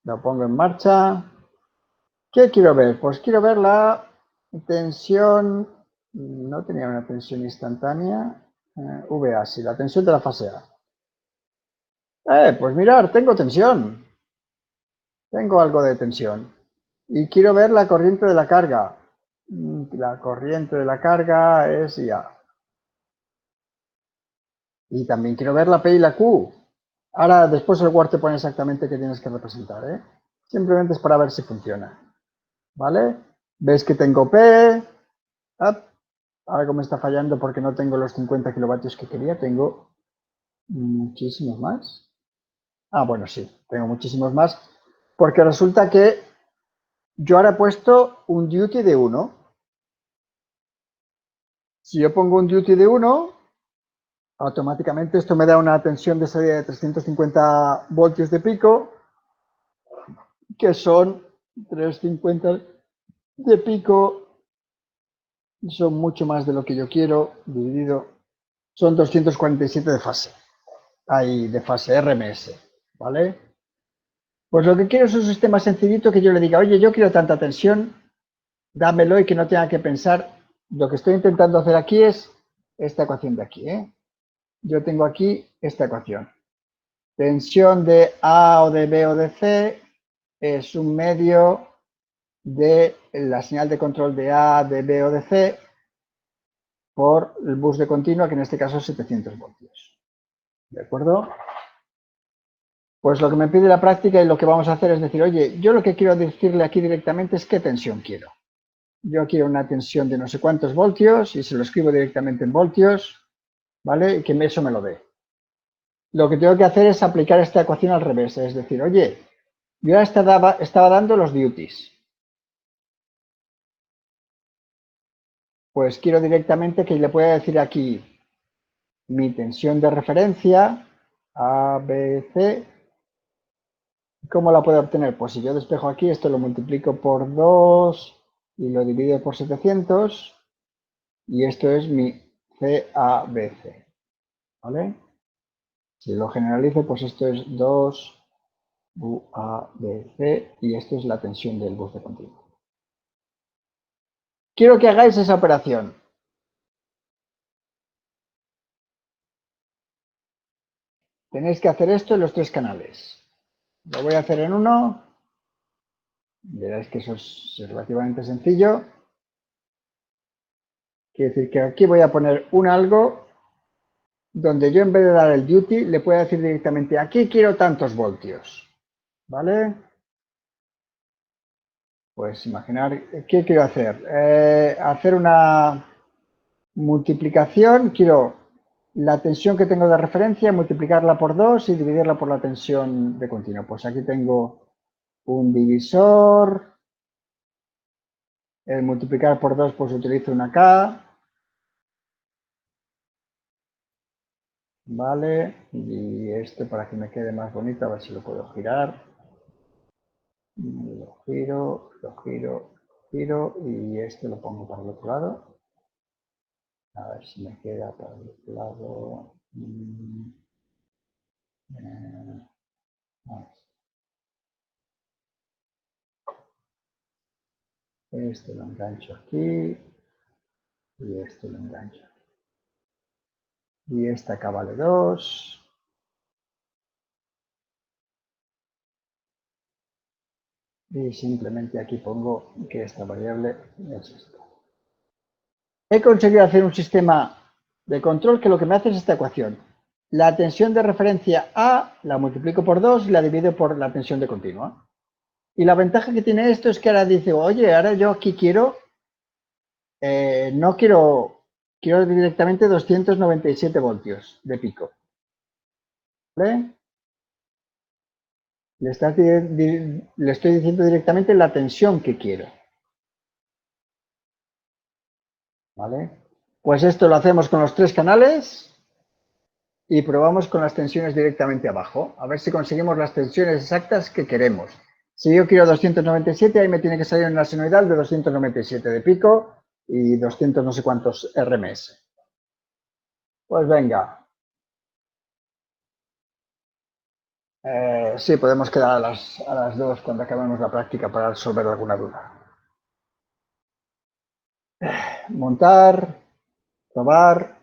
Lo pongo en marcha. ¿Qué quiero ver? Pues quiero ver la tensión. No tenía una tensión instantánea. VA, sí, la tensión de la fase A. Pues mirar, tengo tensión. Tengo algo de tensión. Y quiero ver la corriente de la carga. La corriente de la carga es IA. Y también quiero ver la P y la Q. Ahora, después el Word te pone exactamente qué tienes que representar, ¿eh? Simplemente es para ver si funciona. ¿Vale? ¿Ves que tengo P? Algo me está fallando porque no tengo los 50 kilovatios que quería. Tengo muchísimos más. Bueno, sí, tengo muchísimos más. Porque resulta que yo ahora he puesto un duty de 1. Si yo pongo un duty de 1, automáticamente esto me da una tensión de salida de 350 voltios de pico, que son 350 de pico, son mucho más de lo que yo quiero, dividido, son 247 de fase, ahí de fase RMS, ¿vale? Pues lo que quiero es un sistema sencillito que yo le diga, oye, yo quiero tanta tensión, dámelo y que no tenga que pensar. Lo que estoy intentando hacer aquí es esta ecuación de aquí, ¿eh? Yo tengo aquí esta ecuación. Tensión de A o de B o de C es un medio de la señal de control de A, de B o de C por el bus de continua, que en este caso es 700 voltios. ¿De acuerdo? Pues lo que me pide la práctica y lo que vamos a hacer es decir, oye, yo lo que quiero decirle aquí directamente es qué tensión quiero. Yo quiero una tensión de no sé cuántos voltios y se lo escribo directamente en voltios, ¿vale? Y que eso me lo dé. Lo que tengo que hacer es aplicar esta ecuación al revés, es decir, oye, yo ya estaba dando los duties. Pues quiero directamente que le pueda decir aquí mi tensión de referencia, A, B, C. ¿Cómo la puedo obtener? Pues si yo despejo aquí, esto lo multiplico por 2 y lo divido por 700 y esto es mi CABC, ¿vale? Si lo generalizo, pues esto es 2 UABC y esto es la tensión del bus de continuo. Quiero que hagáis esa operación. Tenéis que hacer esto en los 3 canales. Lo voy a hacer en uno. Veréis que eso es relativamente sencillo. Quiere decir que aquí voy a poner un algo donde yo en vez de dar el duty le puedo decir directamente aquí quiero tantos voltios. ¿Vale? Pues imaginar, ¿qué quiero hacer? Hacer una multiplicación, quiero la tensión que tengo de referencia, multiplicarla por 2 y dividirla por la tensión de continuo. Pues aquí tengo un divisor, el multiplicar por 2 pues utilizo una K, ¿vale? Y este para que me quede más bonito, a ver si lo puedo girar. Lo giro, lo giro, lo giro y este lo pongo para el otro lado. A ver si me queda para el otro lado. Este lo engancho aquí. Y este lo engancho. Y esta acá vale 2. Y simplemente aquí pongo que esta variable es esta. He conseguido hacer un sistema de control que lo que me hace es esta ecuación. La tensión de referencia A la multiplico por 2 y la divido por la tensión de continua. Y la ventaja que tiene esto es que ahora dice, oye, ahora yo aquí quiero, no quiero, quiero directamente 297 voltios de pico. ¿Vale? Le estoy diciendo directamente la tensión que quiero. ¿Vale? Pues esto lo hacemos con los 3 canales y probamos con las tensiones directamente abajo. A ver si conseguimos las tensiones exactas que queremos. Si yo quiero 297, ahí me tiene que salir una senoidal de 297 de pico y 200 no sé cuántos RMS. Pues venga. Sí, podemos quedar a las 2 cuando acabemos la práctica para resolver alguna duda. Montar, probar.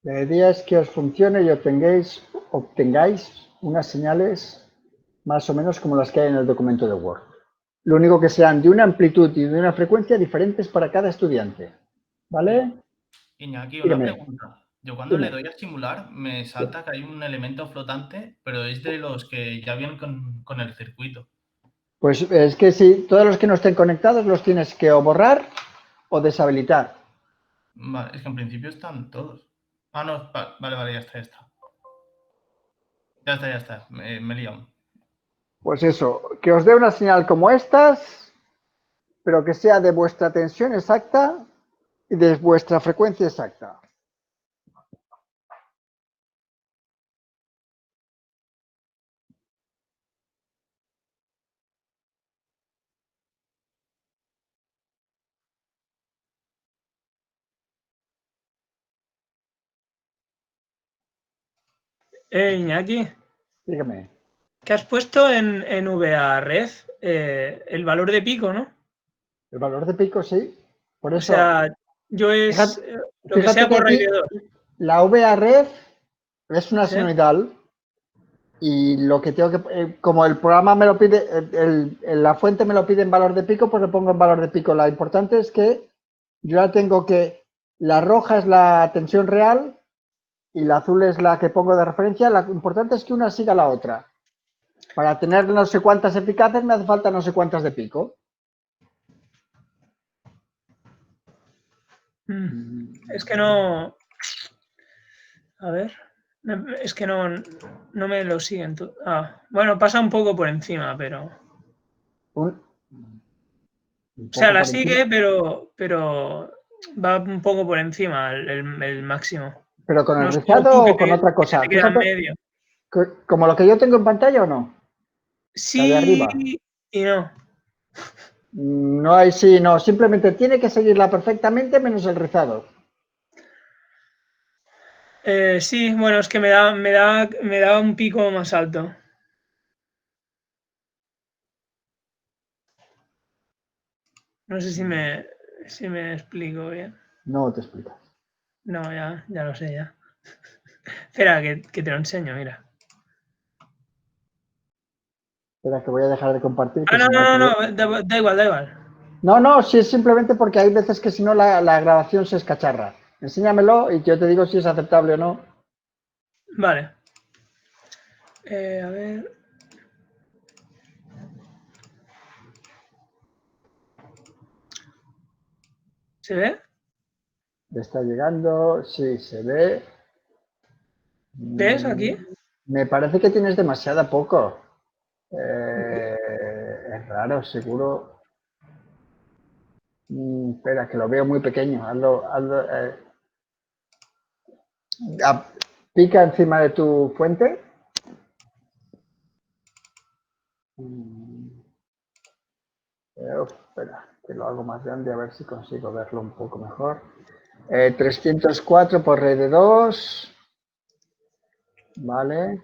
La idea es que os funcione y obtengáis unas señales más o menos como las que hay en el documento de Word. Lo único que sean de una amplitud y de una frecuencia diferentes para cada estudiante. ¿Vale? Iñaki, una Dígame. pregunta. Yo cuando Dime. le doy a simular me salta que hay un elemento flotante, pero es de los que ya vienen con el circuito. Pues es que si todos los que no estén conectados los tienes que o borrar o deshabilitar. Vale, es que en principio están todos. Ah, no, vale, ya está. Ya está, me he liado. Pues eso, que os dé una señal como estas, pero que sea de vuestra tensión exacta y de vuestra frecuencia exacta. Iñaki, Dígame. ¿qué has puesto en VA-Ref? El valor de pico, ¿no? El valor de pico, sí. Por O eso, sea, yo es lo que fíjate sea que por raíz aquí de 2. la VA-Ref es una ¿Sí? senoidal y lo que tengo que, como el programa me lo pide, la fuente me lo pide en valor de pico, pues lo pongo en valor de pico. Lo importante es que yo ya tengo que la roja es la tensión real y la azul es la que pongo de referencia. Lo importante es que una siga la otra. Para tener no sé cuántas eficaces me hace falta no sé cuántas de pico. Es que no... A ver... Es que no me lo siguen. Bueno, pasa un poco por encima, pero... Un O sea, poco la por sigue, encima. pero va un poco por encima el máximo. ¿Pero con el No es como rizado tú o con otra que se cosa? te queda en Fíjate, medio. como lo que yo tengo en pantalla o no. La de Sí arriba. y no. No hay sí, no. Simplemente tiene que seguirla perfectamente menos el rizado. Sí, bueno, es que me da un pico más alto. No sé si me explico bien. No te explicas. No, ya lo sé, ya. Espera, que te lo enseño, mira. Espera, que voy a dejar de compartir. Que No, si no, da igual. no, sí, es simplemente porque hay veces que si no la grabación se escacharra. Enséñamelo y yo te digo si es aceptable o no. Vale. A ver. ¿Se ve? Le está llegando, sí, se ve. ¿Ves aquí? Me parece que tienes demasiada poco. Es raro, seguro. Espera, que lo veo muy pequeño. Pica encima de tu fuente. Espera, que lo hago más grande a ver si consigo verlo un poco mejor. 304 por rey de 2. Vale.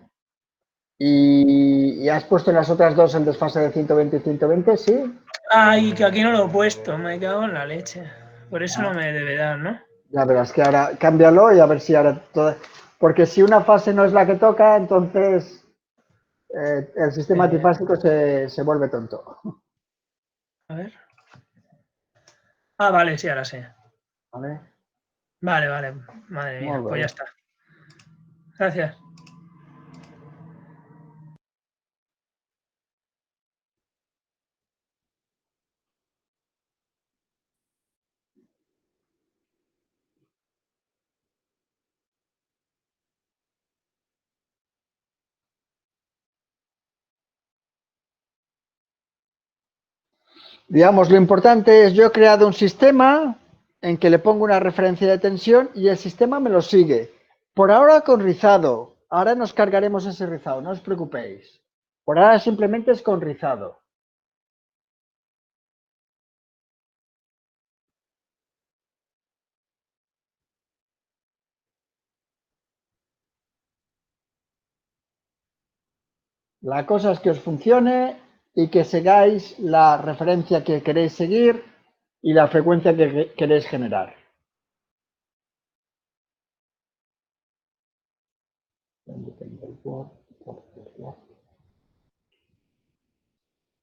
¿Y has puesto en las otras dos el desfase de 120 y 120? Sí. Ay, que aquí no lo he puesto, me cago en la leche. Por eso no me debe dar, ¿no? Ya verás que ahora cámbialo y a ver si ahora todo. Porque si una fase no es la que toca, entonces el sistema trifásico se vuelve tonto. A ver. Ah, vale, sí, ahora sí. ¿Vale? Vale, vale. Madre mía, Muy pues bien. ya está. Gracias. Digamos, lo importante es, yo he creado un sistema en que le pongo una referencia de tensión y el sistema me lo sigue. Por ahora con rizado. Ahora nos cargaremos ese rizado, no os preocupéis. Por ahora simplemente es con rizado. La cosa es que os funcione y que sigáis la referencia que queréis seguir y la frecuencia que queréis generar.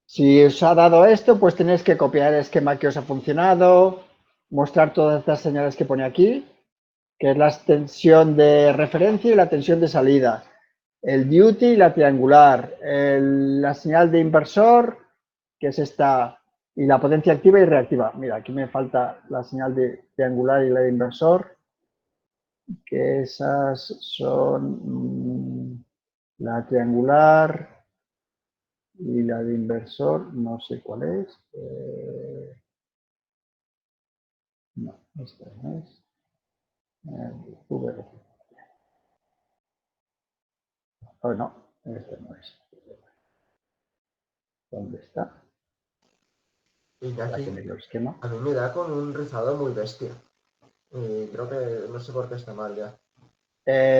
Si os ha dado esto, pues tenéis que copiar el esquema que os ha funcionado, mostrar todas estas señales que pone aquí, que es la tensión de referencia y la tensión de salida, el duty y la triangular, la señal de inversor, que es esta, y la potencia activa y reactiva. Mira, aquí me falta la señal de triangular y la de inversor, que esas son la triangular y la de inversor, no sé cuál es. No, esta no es. Oh, no, esta no es. ¿Dónde está? Iñaki, Aquí el esquema. a mí me da con un rizado muy bestia. Y creo que no sé por qué está mal ya.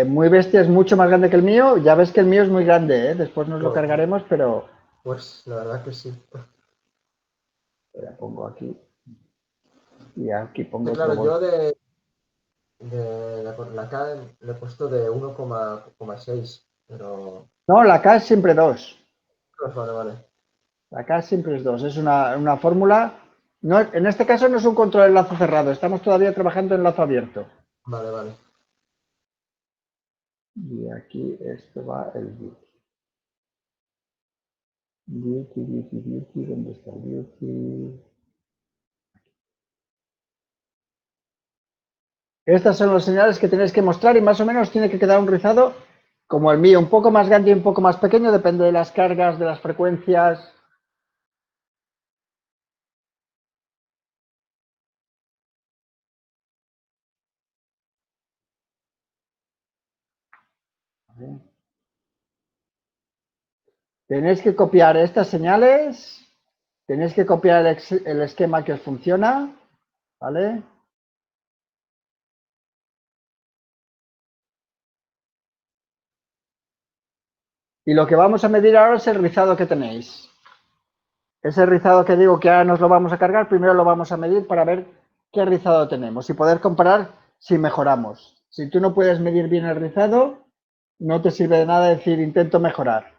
Muy bestia, es mucho más grande que el mío. Ya ves que el mío es muy grande, ¿eh? Después nos lo Pues- cargaremos, pero Pues la verdad que sí. espera, pongo aquí. Y aquí pongo Que otro claro, yo botón. por la K le he puesto de 1,6, pero... No, la K es siempre 2. Pues vale, vale. La K siempre es 2. Es una fórmula. No, en este caso no es un control de enlace cerrado. Estamos todavía trabajando en enlace abierto. Vale, vale. Y aquí esto va el duty. Duty. ¿Dónde está el duty? Estas son las señales que tenéis que mostrar y más o menos tiene que quedar un rizado como el mío, un poco más grande y un poco más pequeño, depende de las cargas, de las frecuencias. Tenéis que copiar estas señales, tenéis que copiar el esquema que os funciona, ¿vale? Y lo que vamos a medir ahora es el rizado que tenéis. Ese rizado que digo que ahora nos lo vamos a cargar, primero lo vamos a medir para ver qué rizado tenemos y poder comparar si mejoramos. Si tú no puedes medir bien el rizado, no te sirve de nada decir intento mejorar.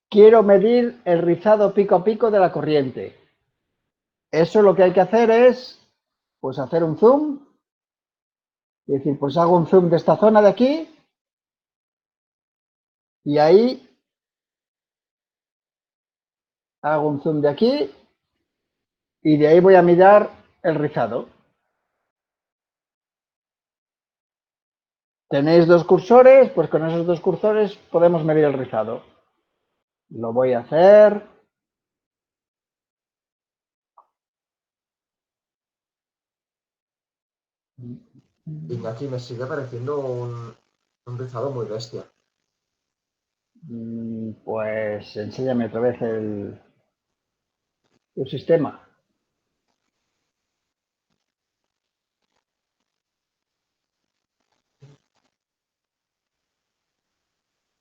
Quiero medir el rizado pico a pico de la corriente. Eso lo que hay que hacer es, pues hacer un zoom, y decir, pues hago un zoom de esta zona de aquí, y ahí hago un zoom de aquí, y de ahí voy a mirar el rizado. Tenéis dos cursores, pues con esos dos cursores podemos medir el rizado. Lo voy a hacer. Iñaki, me sigue pareciendo un rizado muy bestia. Pues enséñame otra vez tu sistema.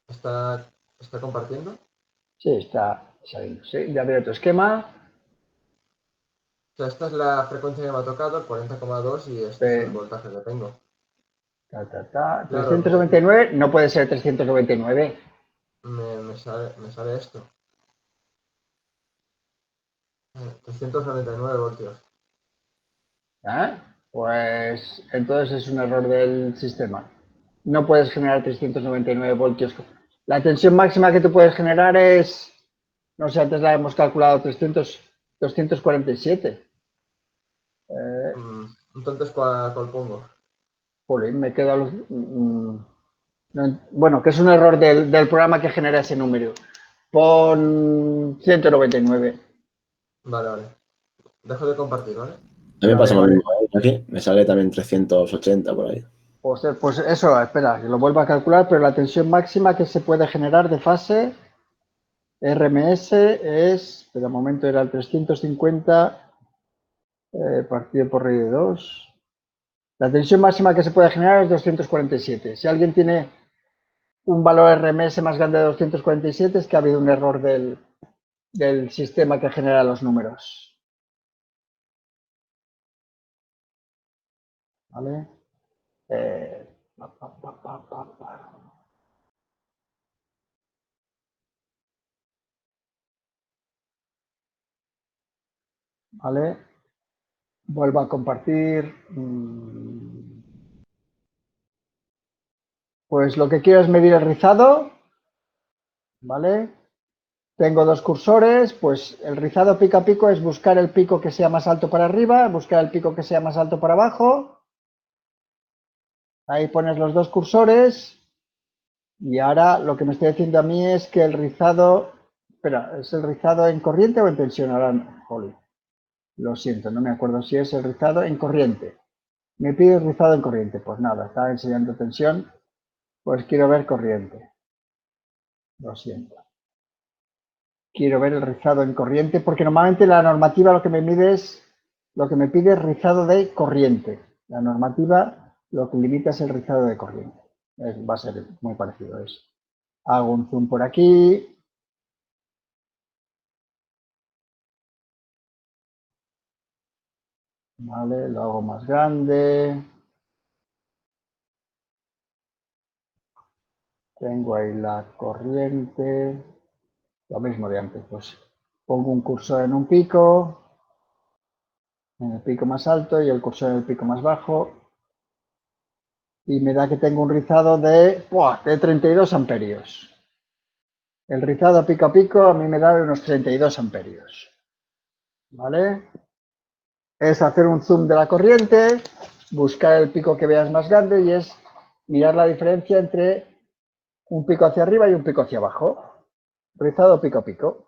¿Está compartiendo? Sí, está saliendo. Sí, ya veo tu esquema. O sea, esta es la frecuencia que me ha tocado, el 40,2, y este es el voltaje que tengo. Claro, 399 no puede ser 399. me sale esto. 399 voltios. Pues entonces es un error del sistema. No puedes generar 399 voltios. La tensión máxima que tú puedes generar es, no sé, antes la hemos calculado 247. Entonces, ¿cuál pongo? Jolín, me quedo bueno, que es un error del programa que genera ese número. Pon 199. Vale. Dejo de compartir, ¿vale? A mí me pasa lo Vale. mismo. Aquí me sale también 380 por ahí. Pues eso, espera, que lo vuelva a calcular, pero la tensión máxima que se puede generar de fase RMS es, espera un momento, era el 350 partido por raíz de 2. La tensión máxima que se puede generar es 247. Si alguien tiene un valor RMS más grande de 247, es que ha habido un error del sistema que genera los números. ¿Vale? ¿Vale? Vuelvo a compartir. Pues lo que quiero es medir el rizado. ¿Vale? Tengo dos cursores, pues el rizado pico a pico es buscar el pico que sea más alto para arriba, buscar el pico que sea más alto para abajo. Ahí pones los dos cursores. Y ahora lo que me estoy diciendo a mí es que el rizado... Espera, ¿es el rizado en corriente o en tensión? Ahora, joder, lo siento, no me acuerdo si es el rizado en corriente. Me pide el rizado en corriente. Pues nada, estaba enseñando tensión. Pues quiero ver corriente. Lo siento. Quiero ver el rizado en corriente, porque normalmente la normativa lo que me pide es rizado de corriente. La normativa lo que limita es el rizado de corriente. Va a ser muy parecido a eso. Hago un zoom por aquí. Vale, lo hago más grande. Tengo ahí la corriente. Lo mismo de antes, pues pongo un cursor en un pico, en el pico más alto y el cursor en el pico más bajo. Y me da que tengo un rizado de 32 amperios. El rizado pico a pico a mí me da unos 32 amperios. ¿Vale? Es hacer un zoom de la corriente, buscar el pico que veas más grande y es mirar la diferencia entre un pico hacia arriba y un pico hacia abajo. Rizado pico a pico.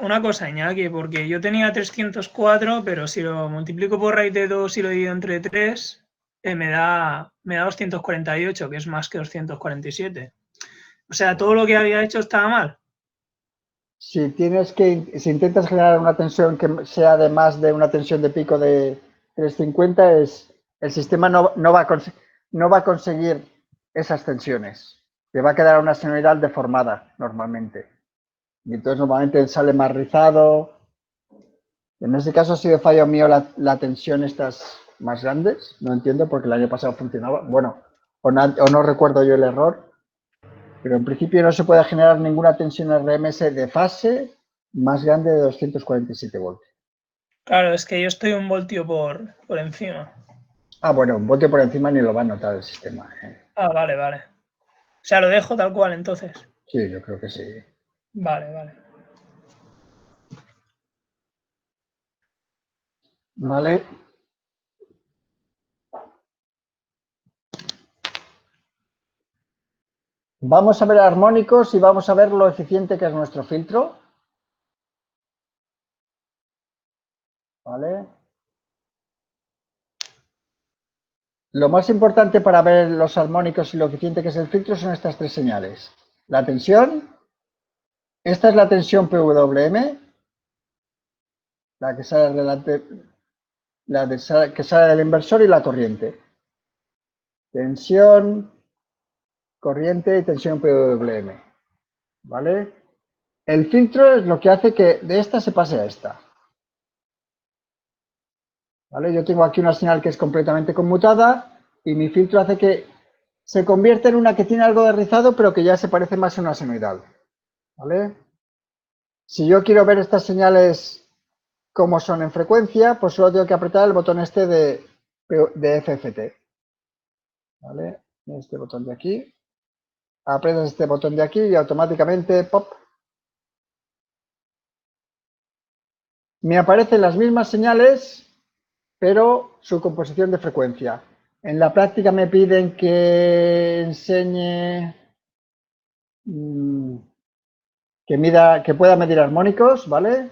Una cosa, Iñaki, porque yo tenía 304, pero si lo multiplico por raíz de 2 y lo divido entre 3, me da 248, que es más que 247. O sea, todo lo que había hecho estaba mal. Si intentas generar una tensión que sea de más de una tensión de pico de 350, el sistema no va a conseguir esas tensiones. Te va a quedar una senoidal deformada normalmente. Y entonces normalmente sale más rizado. En este caso ha sido fallo mío la tensión estas más grandes. No entiendo porque el año pasado funcionaba. Bueno, o no recuerdo yo el error. Pero en principio no se puede generar ninguna tensión RMS de fase más grande de 247 voltios. Claro, es que yo estoy un voltio por encima. Bueno, un voltio por encima ni lo va a notar el sistema. Vale. O sea, lo dejo tal cual entonces. Sí, yo creo que sí. Vale. ¿Vale? Vamos a ver armónicos y vamos a ver lo eficiente que es nuestro filtro. ¿Vale? Lo más importante para ver los armónicos y lo eficiente que es el filtro son estas tres señales. La tensión, esta es la tensión PWM, la que sale delante, que sale del inversor y la corriente. Tensión, corriente y tensión PWM. ¿Vale? El filtro es lo que hace que de esta se pase a esta. ¿Vale? Yo tengo aquí una señal que es completamente conmutada y mi filtro hace que se convierta en una que tiene algo de rizado, pero que ya se parece más a una senoidal. ¿Vale? Si yo quiero ver estas señales como son en frecuencia, pues solo tengo que apretar el botón este de FFT. ¿Vale? Este botón de aquí. Aprietas este botón de aquí y automáticamente, ¡pop!, me aparecen las mismas señales, pero su composición de frecuencia. En la práctica me piden que enseñe, que pueda medir armónicos, ¿vale?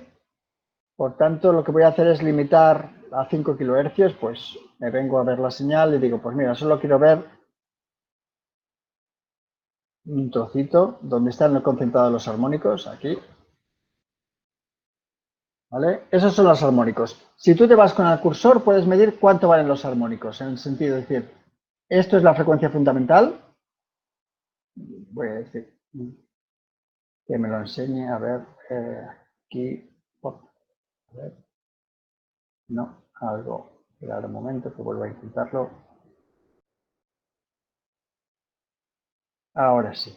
Por tanto, lo que voy a hacer es limitar a 5 kHz, pues me vengo a ver la señal y digo, pues mira, solo quiero ver un trocito donde están concentrados los armónicos, aquí. ¿Vale? Esos son los armónicos. Si tú te vas con el cursor, puedes medir cuánto valen los armónicos, en el sentido de decir, esto es la frecuencia fundamental. Voy a decir que me lo enseñe, a ver, aquí, a ver, no, algo, esperar un momento que vuelva a intentarlo. Ahora sí.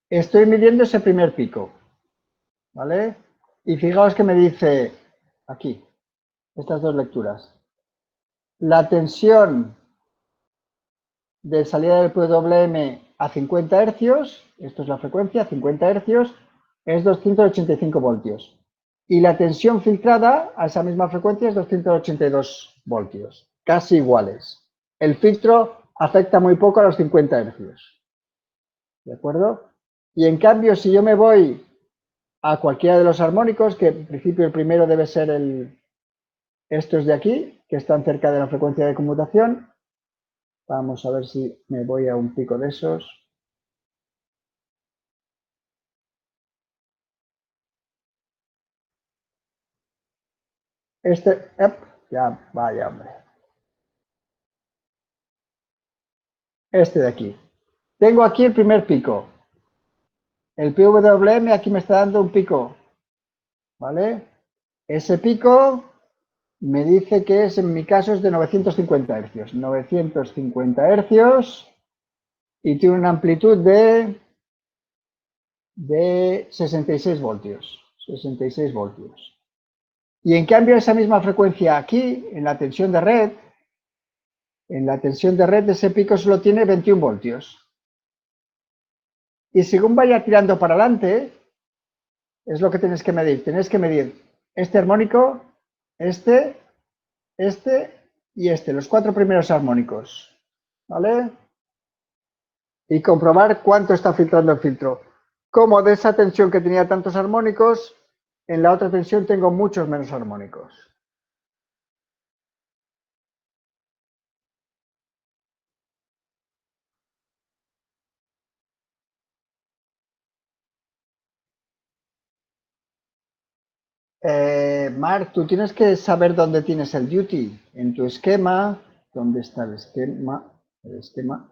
Estoy midiendo ese primer pico, ¿vale? Y fijaos que me dice aquí, estas dos lecturas. La tensión de salida del PWM a 50 Hz, esto es la frecuencia, 50 Hz, es 285 voltios. Y la tensión filtrada a esa misma frecuencia es 282 voltios, casi iguales. El filtro afecta muy poco a los 50 Hz. ¿De acuerdo? Y en cambio, si yo me voy a cualquiera de los armónicos, que en principio el primero debe ser estos de aquí, que están cerca de la frecuencia de conmutación. Vamos a ver si me voy a un pico de esos. Ya, vaya hombre. Este de aquí. Tengo aquí el primer pico. El PWM aquí me está dando un pico. ¿Vale? Ese pico me dice que es, en mi caso, es de 950 Hz. 950 Hz y tiene una amplitud de 66 voltios. 66 voltios. Y en cambio, esa misma frecuencia aquí, en la tensión de red, ese pico solo tiene 21 voltios. Y según vaya tirando para adelante, es lo que tenéis que medir. Tenéis que medir este armónico, este y este, los 4 primeros armónicos. ¿Vale? Y comprobar cuánto está filtrando el filtro. Como de esa tensión que tenía tantos armónicos, en la otra tensión tengo muchos menos armónicos. Marc, tú tienes que saber dónde tienes el duty. En tu esquema, ¿dónde está el esquema? El esquema.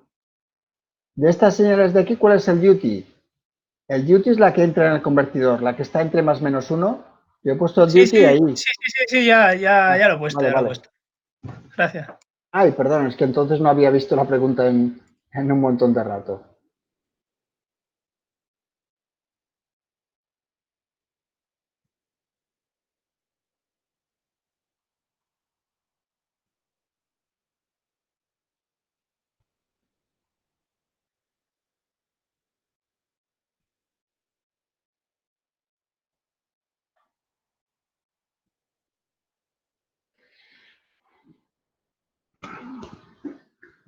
De estas señales de aquí, ¿cuál es el duty? El duty es la que entra en el convertidor, la que está entre más menos 1. Yo he puesto el duty ahí. Sí, ya lo he puesto, vale, ya lo he puesto. Gracias. Ay, perdón, es que entonces no había visto la pregunta en un montón de rato.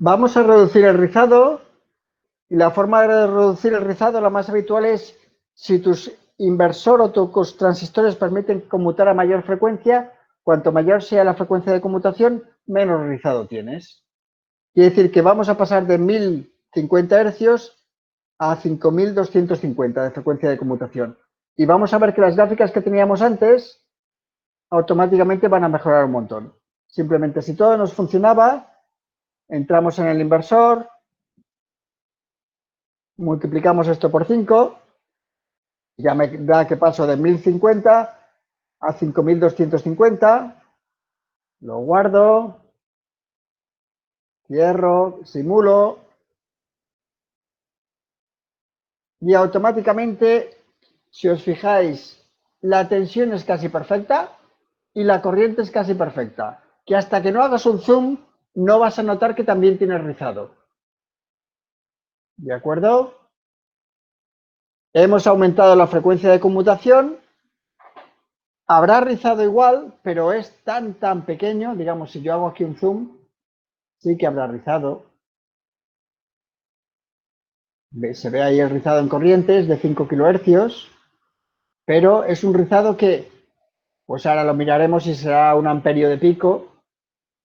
Vamos a reducir el rizado y la forma de reducir el rizado, la más habitual es si tus inversor o tus transistores permiten conmutar a mayor frecuencia, cuanto mayor sea la frecuencia de conmutación, menos rizado tienes. Quiere decir que vamos a pasar de 1050 hercios a 5250 de frecuencia de conmutación. Y vamos a ver que las gráficas que teníamos antes automáticamente van a mejorar un montón. Simplemente si todo nos funcionaba, entramos en el inversor, multiplicamos esto por 5, ya me da que paso de 1050 a 5250, lo guardo, cierro, simulo y automáticamente, si os fijáis, la tensión es casi perfecta y la corriente es casi perfecta, que hasta que no hagas un zoom no vas a notar que también tienes rizado. ¿De acuerdo? Hemos aumentado la frecuencia de conmutación. Habrá rizado igual, pero es tan pequeño, digamos, si yo hago aquí un zoom, sí que habrá rizado. Se ve ahí el rizado en corrientes de 5 kHz, pero es un rizado que, pues ahora lo miraremos y será un amperio de pico,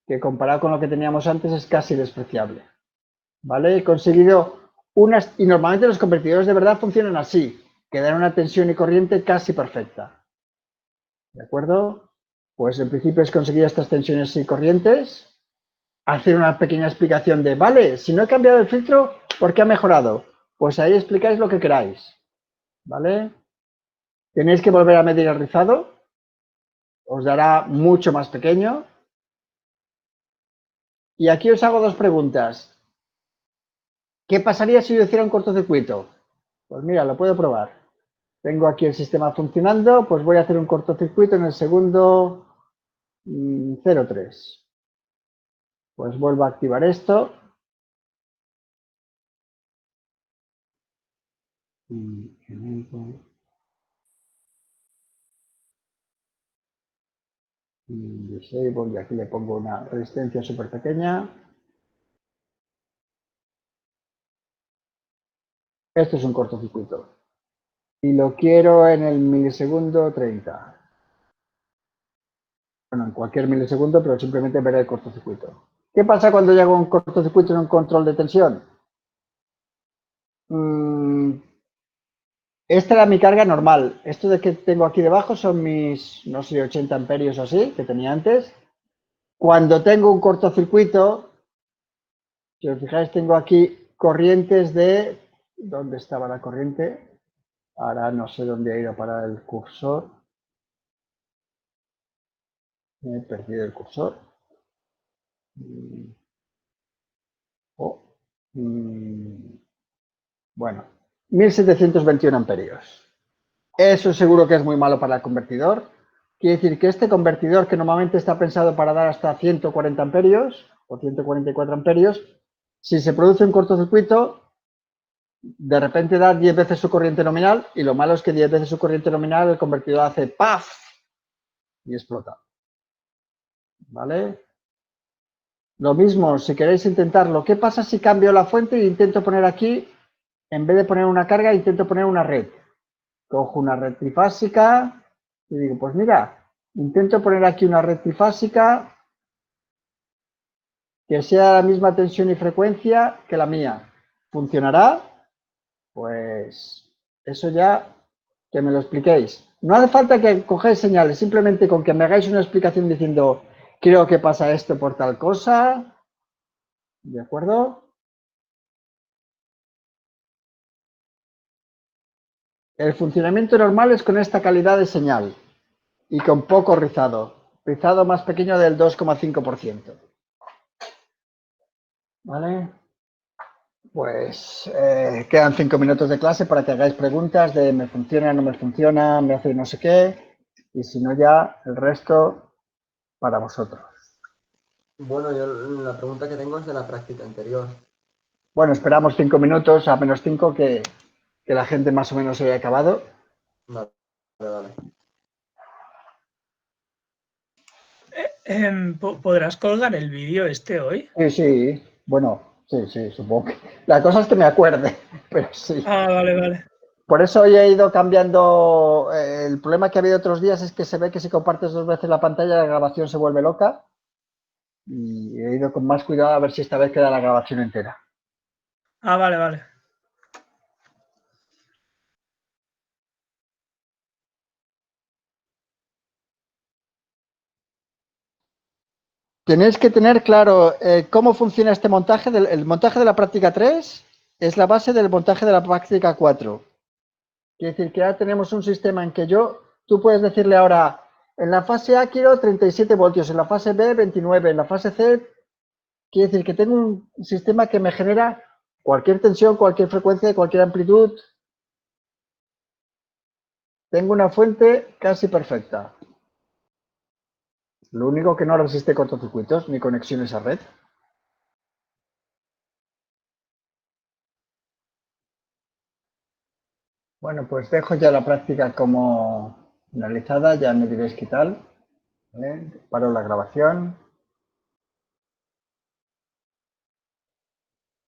que comparado con lo que teníamos antes es casi despreciable. ¿Vale? He conseguido unas, y normalmente los convertidores de verdad funcionan así, que dan una tensión y corriente casi perfecta. ¿De acuerdo? Pues en principio es conseguir estas tensiones y corrientes, hacer una pequeña explicación de, vale, si no he cambiado el filtro, ¿por qué ha mejorado? Pues ahí explicáis lo que queráis, ¿vale? Tenéis que volver a medir el rizado, os dará mucho más pequeño. Y aquí os hago dos preguntas. ¿Qué pasaría si yo hiciera un cortocircuito? Pues mira, lo puedo probar. Tengo aquí el sistema funcionando, pues voy a hacer un cortocircuito en el segundo 0,3. Pues vuelvo a activar esto. Disable, y aquí le pongo una resistencia súper pequeña. Esto es un cortocircuito. Y lo quiero en el milisegundo 30. Bueno, en cualquier milisegundo, pero simplemente veré el cortocircuito. ¿Qué pasa cuando yo hago un cortocircuito en un control de tensión? Esta era mi carga normal. Esto de que tengo aquí debajo son mis, no sé, 80 amperios o así, que tenía antes. Cuando tengo un cortocircuito, si os fijáis, tengo aquí corrientes de... ¿Dónde estaba la corriente? Ahora no sé dónde ha ido para el cursor. Me he perdido el cursor. Bueno, 1721 amperios. Eso seguro que es muy malo para el convertidor. Quiere decir que este convertidor, que normalmente está pensado para dar hasta 140 amperios o 144 amperios, si se produce un cortocircuito, de repente da 10 veces su corriente nominal, y lo malo es que 10 veces su corriente nominal el convertidor hace ¡paf! Y explota. ¿Vale? Lo mismo, si queréis intentarlo, ¿qué pasa si cambio la fuente e intento poner aquí, en vez de poner una carga, intento poner una red? Cojo una red trifásica y digo, pues mira, intento poner aquí una red trifásica que sea la misma tensión y frecuencia que la mía. ¿Funcionará? Pues eso ya que me lo expliquéis. No hace falta que cogáis señales, simplemente con que me hagáis una explicación diciendo, creo que pasa esto por tal cosa. ¿De acuerdo? El funcionamiento normal es con esta calidad de señal y con poco rizado. Rizado más pequeño del 2,5%. ¿Vale? Pues quedan 5 minutos de clase para que hagáis preguntas de me funciona, no me funciona, me hace no sé qué, y si no ya el resto para vosotros. Bueno, yo la pregunta que tengo es de la práctica anterior. Bueno, esperamos 5 minutos, a menos 5, que la gente más o menos se haya acabado. Vale, vale. ¿Podrás colgar el vídeo este hoy? Sí, sí. Bueno, sí, supongo que... La cosa es que me acuerde, pero sí. Ah, vale. Por eso hoy he ido cambiando. El problema que ha habido otros días es que se ve que si compartes 2 veces la pantalla, la grabación se vuelve loca. Y he ido con más cuidado a ver si esta vez queda la grabación entera. Ah, vale. Tenéis que tener claro cómo funciona este montaje. El montaje de la práctica 3 es la base del montaje de la práctica 4. Quiere decir que ahora tenemos un sistema en que tú puedes decirle ahora, en la fase A quiero 37 voltios, en la fase B 29, en la fase C, quiere decir que tengo un sistema que me genera cualquier tensión, cualquier frecuencia, cualquier amplitud. Tengo una fuente casi perfecta. Lo único que no resiste cortocircuitos ni conexiones a red. Bueno, pues dejo ya la práctica como finalizada, ya me diréis qué tal. ¿Vale? Paro la grabación.